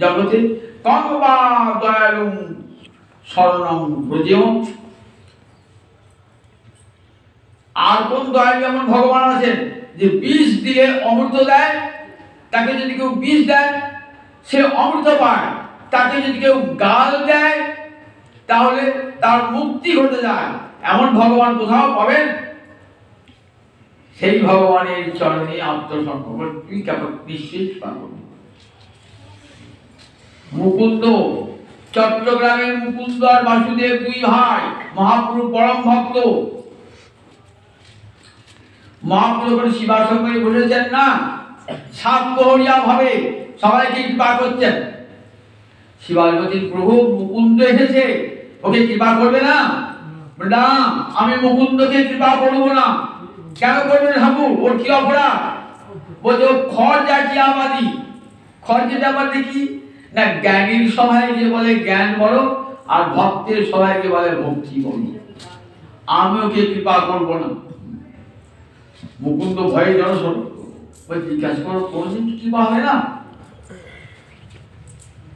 জগতে কম্বা দয়ালু শরণং ব্রজেয়। আর কোন দয়ালু এমন ভগবান আছেন যে বিষ দিলে অমৃত দেয়? তাকে যদি কেউ বিষ দেয় সে অমৃত পায়, তাকে যদি কেউ গাল দেয় তাহলে তার মুক্তি ঘটে যায়। এমন ভগবান কোথাও পাবেন? সেই ভগবানের চরণে আত্মসমর্পণ তুই কেমন নিশ্চিত পাবো। মুকুন্দ, চট্টগ্রামের মুকুন্দ আর বাসুদেব 2 ভাই, মহাপ্রভু পরম ভক্ত। মহাপ্রভু যখন শিবাসঙ্গে বসেছেন না, 7 প্রহরিয়া ভাবে সবাইকে কৃপা করছেন। শিবাজ বলছেন, প্রভু মুকুন্দ এসেছে, ওকে কৃপা করবে না? না, আমি মুকুন্দকে কৃপা করবো না। কেন করবেন ঠাকুর? ওর কি অপরাধ? বলছে ও খড় জাতীয় আবাদী। খড় যেটা আবার দেখি না, জ্ঞানীর সভায় গিয়ে বলে জ্ঞান বড়, আর ভক্তের সভায় গিয়ে বলে ভক্তি বড়। আমি ওকে কৃপা করবো না। মুকুন্দ ভয়ে জনসন জিজ্ঞাসা করো, কোনদিন কৃপা হবে না?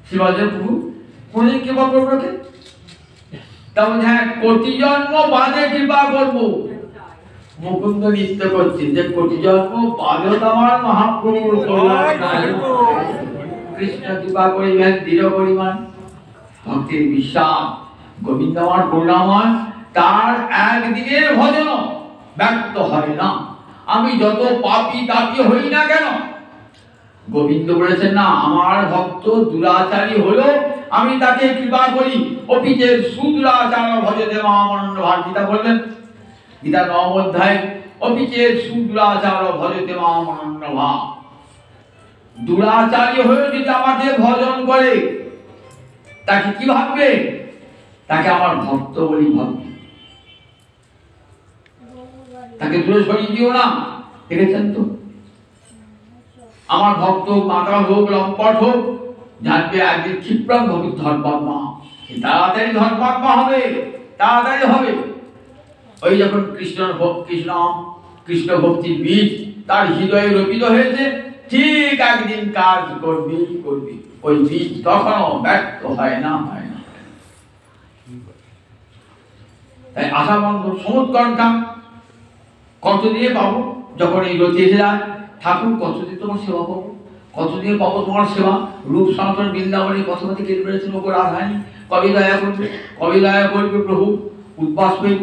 শিবাজের প্রভু কোনদিন কৃপা করবো ওকে? তেমন হ্যাঁ, কোটি জন্ম বাদে কৃপা করবো। মুকুন্দ নৃত্য করছে যে কোটি জন্ম বাদেও আমার মহাপ্রভুর কৃষ্ণ কৃপা করিবেন দৃঢ় পরিমাণ। ভক্তির বিশ্বাস, গোবিন্দ আমার করুণাময়, তার একদিনের ভজন ব্যক্ত হয় না। আমি যত পাপী তাপী হই না কেন, গোবিন্দ বলেছেন না, আমার ভক্ত দুরাচারী হলো আমি তাকে কৃপা করি। অপিচে সুদুরাচার ভজতে মামানন্দ ভার, গীতা বললেন, গীতা 9 অধ্যায়, অপিচে সুদুরাচার ভজতে মামানন্দ ভার। দুরাচারী হয়ে যদি আমাকে ভজন করে তাকে কি ভাববে? তাকে আমার ভক্ত বলি ভাববে। তাকে দূরে সরিয়ে দিও না। দেখেছেন তো, আমার ভক্ত মাতা হোক লম্পট হোক জানবে একদিন ক্ষিপ্রাম ভবিত ধর্মাত্মা, তাড়াতাড়ি ধর্মাত্মা হবে, তাড়াতাড়ি হবে। ওই যখন কৃষ্ণ ভক্তির বীজ তার হৃদয়ে রোপিত হয়েছে, ঠিক একদিন কাজ করবি। ওই বীজ তখনও ব্যর্থ হয় না। তাই আশাবন্ধ সমুৎকণ্ঠা কত দিয়ে পাবো? যখন এই রতি এসে যায়, ঠাকুর কত দিয়ে তোমার সেবা পাবো, কত দিয়ে পাবো তোমার সেবা? রূপ সনাতন বৃন্দাবনের কথা কথা কেটে বেড়েছেন ওপর রাধারানী, কবে দয়া করবে প্রভু? উদ্বাস হয়ে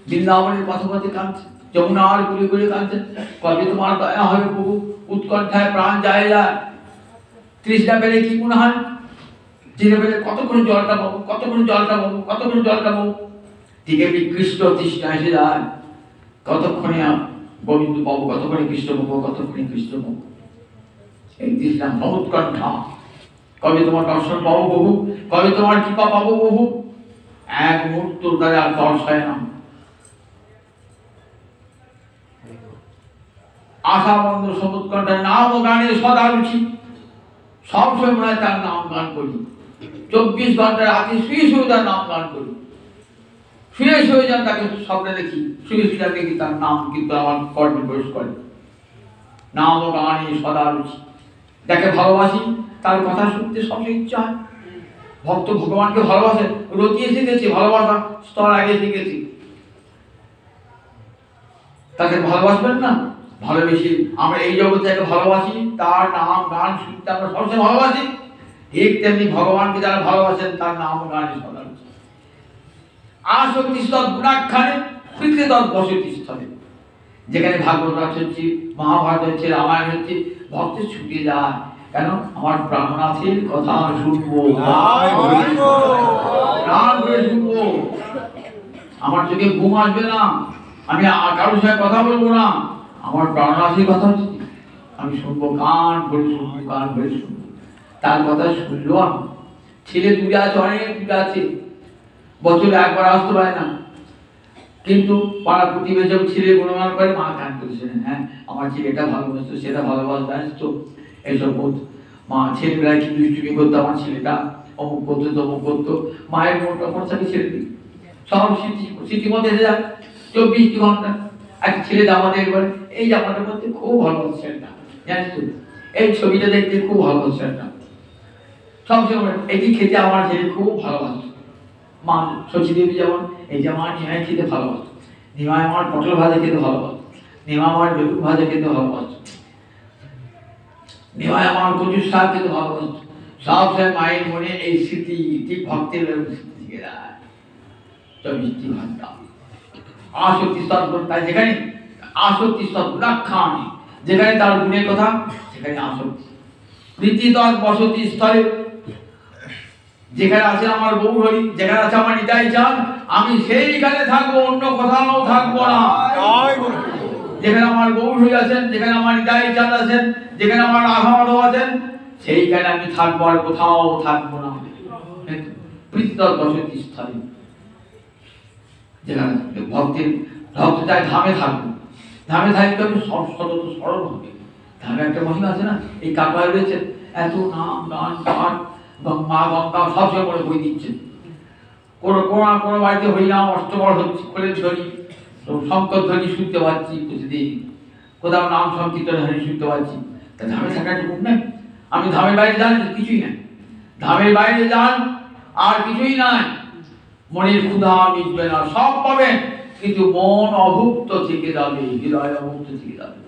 বৃন্দাবনের কথা কথা কাঁদছে, যমুনার ঘুরে কাঁদছেন, কবে তোমার দয়া হবে প্রভু? উৎকণ্ঠায় প্রাণ যায়। তৃষ্ণা পেলে কি মনে হয়? জেনে পেলে কতক্ষণ জলটা পাবো। ঠিক এমনি কৃষ্ণ তৃষ্ণা এসে যায়, কতক্ষণে গোবিন্দ পাবো, কতক্ষণে কৃষ্ণ পাবো। এই তৃষ্ণা সমুৎকণ্ঠা, কবে তোমার দর্শন পাবো বহু, কবে তোমার কৃপা পাবো বহু। এক মুহূর্ত দ্বারা আর দর্শ হয় না। আশাবন্ধ সমুৎকণ্ঠার নাম ও গানের সদা রুচি, সবসময় মনে হয় তার নাম গান করি। 24 ঘন্টা রাতে শুয়ে তার নাম গান করি। শুয়ে যান তাকে স্বপ্নে দেখি, শুয়ে দেখি তার নাম কিন্তু আমার কর্মে প্রবেশ করে। নাম ও গানে সদা রুচি, যাকে ভালোবাসি তার কথা শুনতে সবচেয়ে ইচ্ছা হয়। ভক্ত ভগবানকে ভালোবাসে, রতি এসে গেছে, ভালোবাসা স্তর আগে এসে গেছে। তাকে ভালোবাসবেন না? ভালোবেসে আমরা এই জগতে যাকে ভালোবাসি, তার নাম গান শুনতে আমরা সবসময় ভালোবাসি। ঠিক তেমনি ভগবানকে যারা ভালোবাসেন তার নাম গানে সদা রুচি। আসক্তি স্তর গুণাখ্যানে প্রীতি তৎ বসতি স্থলে, যেখানে ভাগবত হচ্ছে, মহাভারত হচ্ছে, রামায়ণ হচ্ছে, ভক্ত ছুটে যায়। কেন? আমার প্রাণনাথের কথা শুনবো, আমার চোখে ঘুম আসবে না, আমি কারোর সঙ্গে কথা বলবো না, আমার প্রাণনাথের কথা হচ্ছে, আমি শুনবো, গান ভরে শুনবো। তার কথা শুনলো আমি। ছেলে দূরে আছে, অনেক দূরে আছে, বছরে একবার আসতে পারে না, কিন্তু পাড়া প্রতিবেশী ছেলে গুণগান করে, মা গান করছে, হ্যাঁ আমার ছেলেটা ভালোবাসতো, সেটা ভালোবাসতো, এইসব বলতো। মা ছেলেবেলায় কি দুষ্টুমি করতো, আমার ছেলেটা অমুক করতো তমুক করতো। মায়ের মনটা পড়াশাকে ছেড়ে দিই, সব স্মৃতি মধ্যে এসে যায়। 24 ঘন্টা একটা ছেলে জামাতে বলে, এই জামাটার মধ্যে খুব ভালোবাসছে একটা, জানিস তো, এই ছবিটা দেখতে খুব ভালোবাসছে একটা, সবসময় এটি খেতে আমার ছেলে খুব ভালোবাসতো। মা শচীদেবী যেমন, এই যে মা নিমাই খেতে ভালোবাসত, নিমাই আমার পটল ভাজা খেতে ভালোবাসত, নিমা আমার বেগুন ভাজা খেতে ভালোবাসত, নিমাই আমার কচুর শাক খেতে ভালোবাসত। সবসময় মায়ের মনে এই স্মৃতি, ঠিক ভক্তের স্মৃতি থেকে যায়। 24 ঘন্টা আসক্তি স্তর, তাই যেখানে আসক্তি স্তর গুণাখ্যান, যেখানে তার গুণের কথা, সেখানে আসক্তি। প্রীতি তৎ বসতি স্থলে, যেখানে আছে আমার গৌরহরি, যেখানে আছে আমার নিতাই চাঁদ, আমি সেইখানে থাকবো, অন্য কোথাও থাকবো না। যেখানে আমার গৌরহরি আছেন, যেখানে আমার নিতাই চাঁদ আছেন, যেখানে আমার রাধা মাধব আছেন, সেইখানে আমি থাকবো, আর কোথাও থাকবো না। প্রীতিতৎ বসতি স্থলে, যেখানে ভক্ত চাই ধামে থাকবো, ধামে থাকতে হবে সতত স্মরণ হবে। ধামে একটা মহিমা আছে না, এই কাকায় রয়েছে, এত নাম গান পাঠ, মা গঙ্গা সবসময় করে বই দিচ্ছেন। কোনো বাড়িতে হরিনাম অষ্টবর হচ্ছে, খোলের ধ্বনি, শঙ্কর ধ্বনি শুনতে পাচ্ছি প্রতিদিন, কোথাও নাম সংকীর্তন ধ্বনি শুনতে পাচ্ছি। তা ধামে থাকার জন্য নাই? আমি ধামের বাইরে যান, কিছুই নাই। ধামের বাইরে যান আর কিছুই নাই, মনের ক্ষুধা মিটবে না, সব পাবেন, কিন্তু মন অভুক্ত থেকে যাবে, হৃদয় অভুক্ত থেকে যাবে।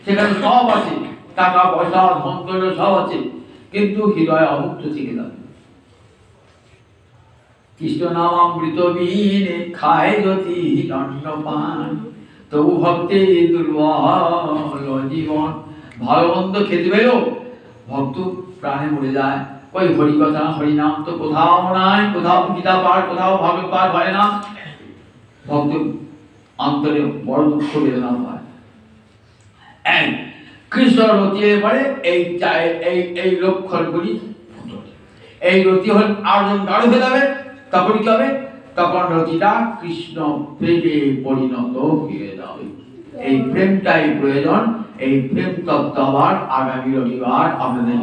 সেখানে সব আছে, টাকা পয়সা ধন দৌলত সব আছে, কিন্তু হৃদয় অভুক্ত থেকে যাবে। কৃষ্ণ নাম অমৃত বিনে খায় যদি দণ্ডপান, তবু ভক্তি দুর্বল জীবন। ভালো মন্দ খেতে পেলেও ভক্ত প্রাণে মরে যায়। ওই হরিকথা হরিনাম তো কোথাও নাই, কোথাও গীতা পাঠ, কোথাও ভাগবত পাঠ হয় না। ভক্ত অন্তরে বড় দুঃখ বেদনা হয়। কৃষ্ণ রতি পরে এই লক্ষণগুলি, এই রতি হল আর্জন গাঢ় হয়ে যাবে। তখন কি হবে? তখন রতিটা কৃষ্ণ প্রেমে পরিণত হয়ে যাবে। এই প্রেমটাই প্রয়োজন। এই প্রেম তত্ত্ব আবার আগামী রবিবার আপনাদের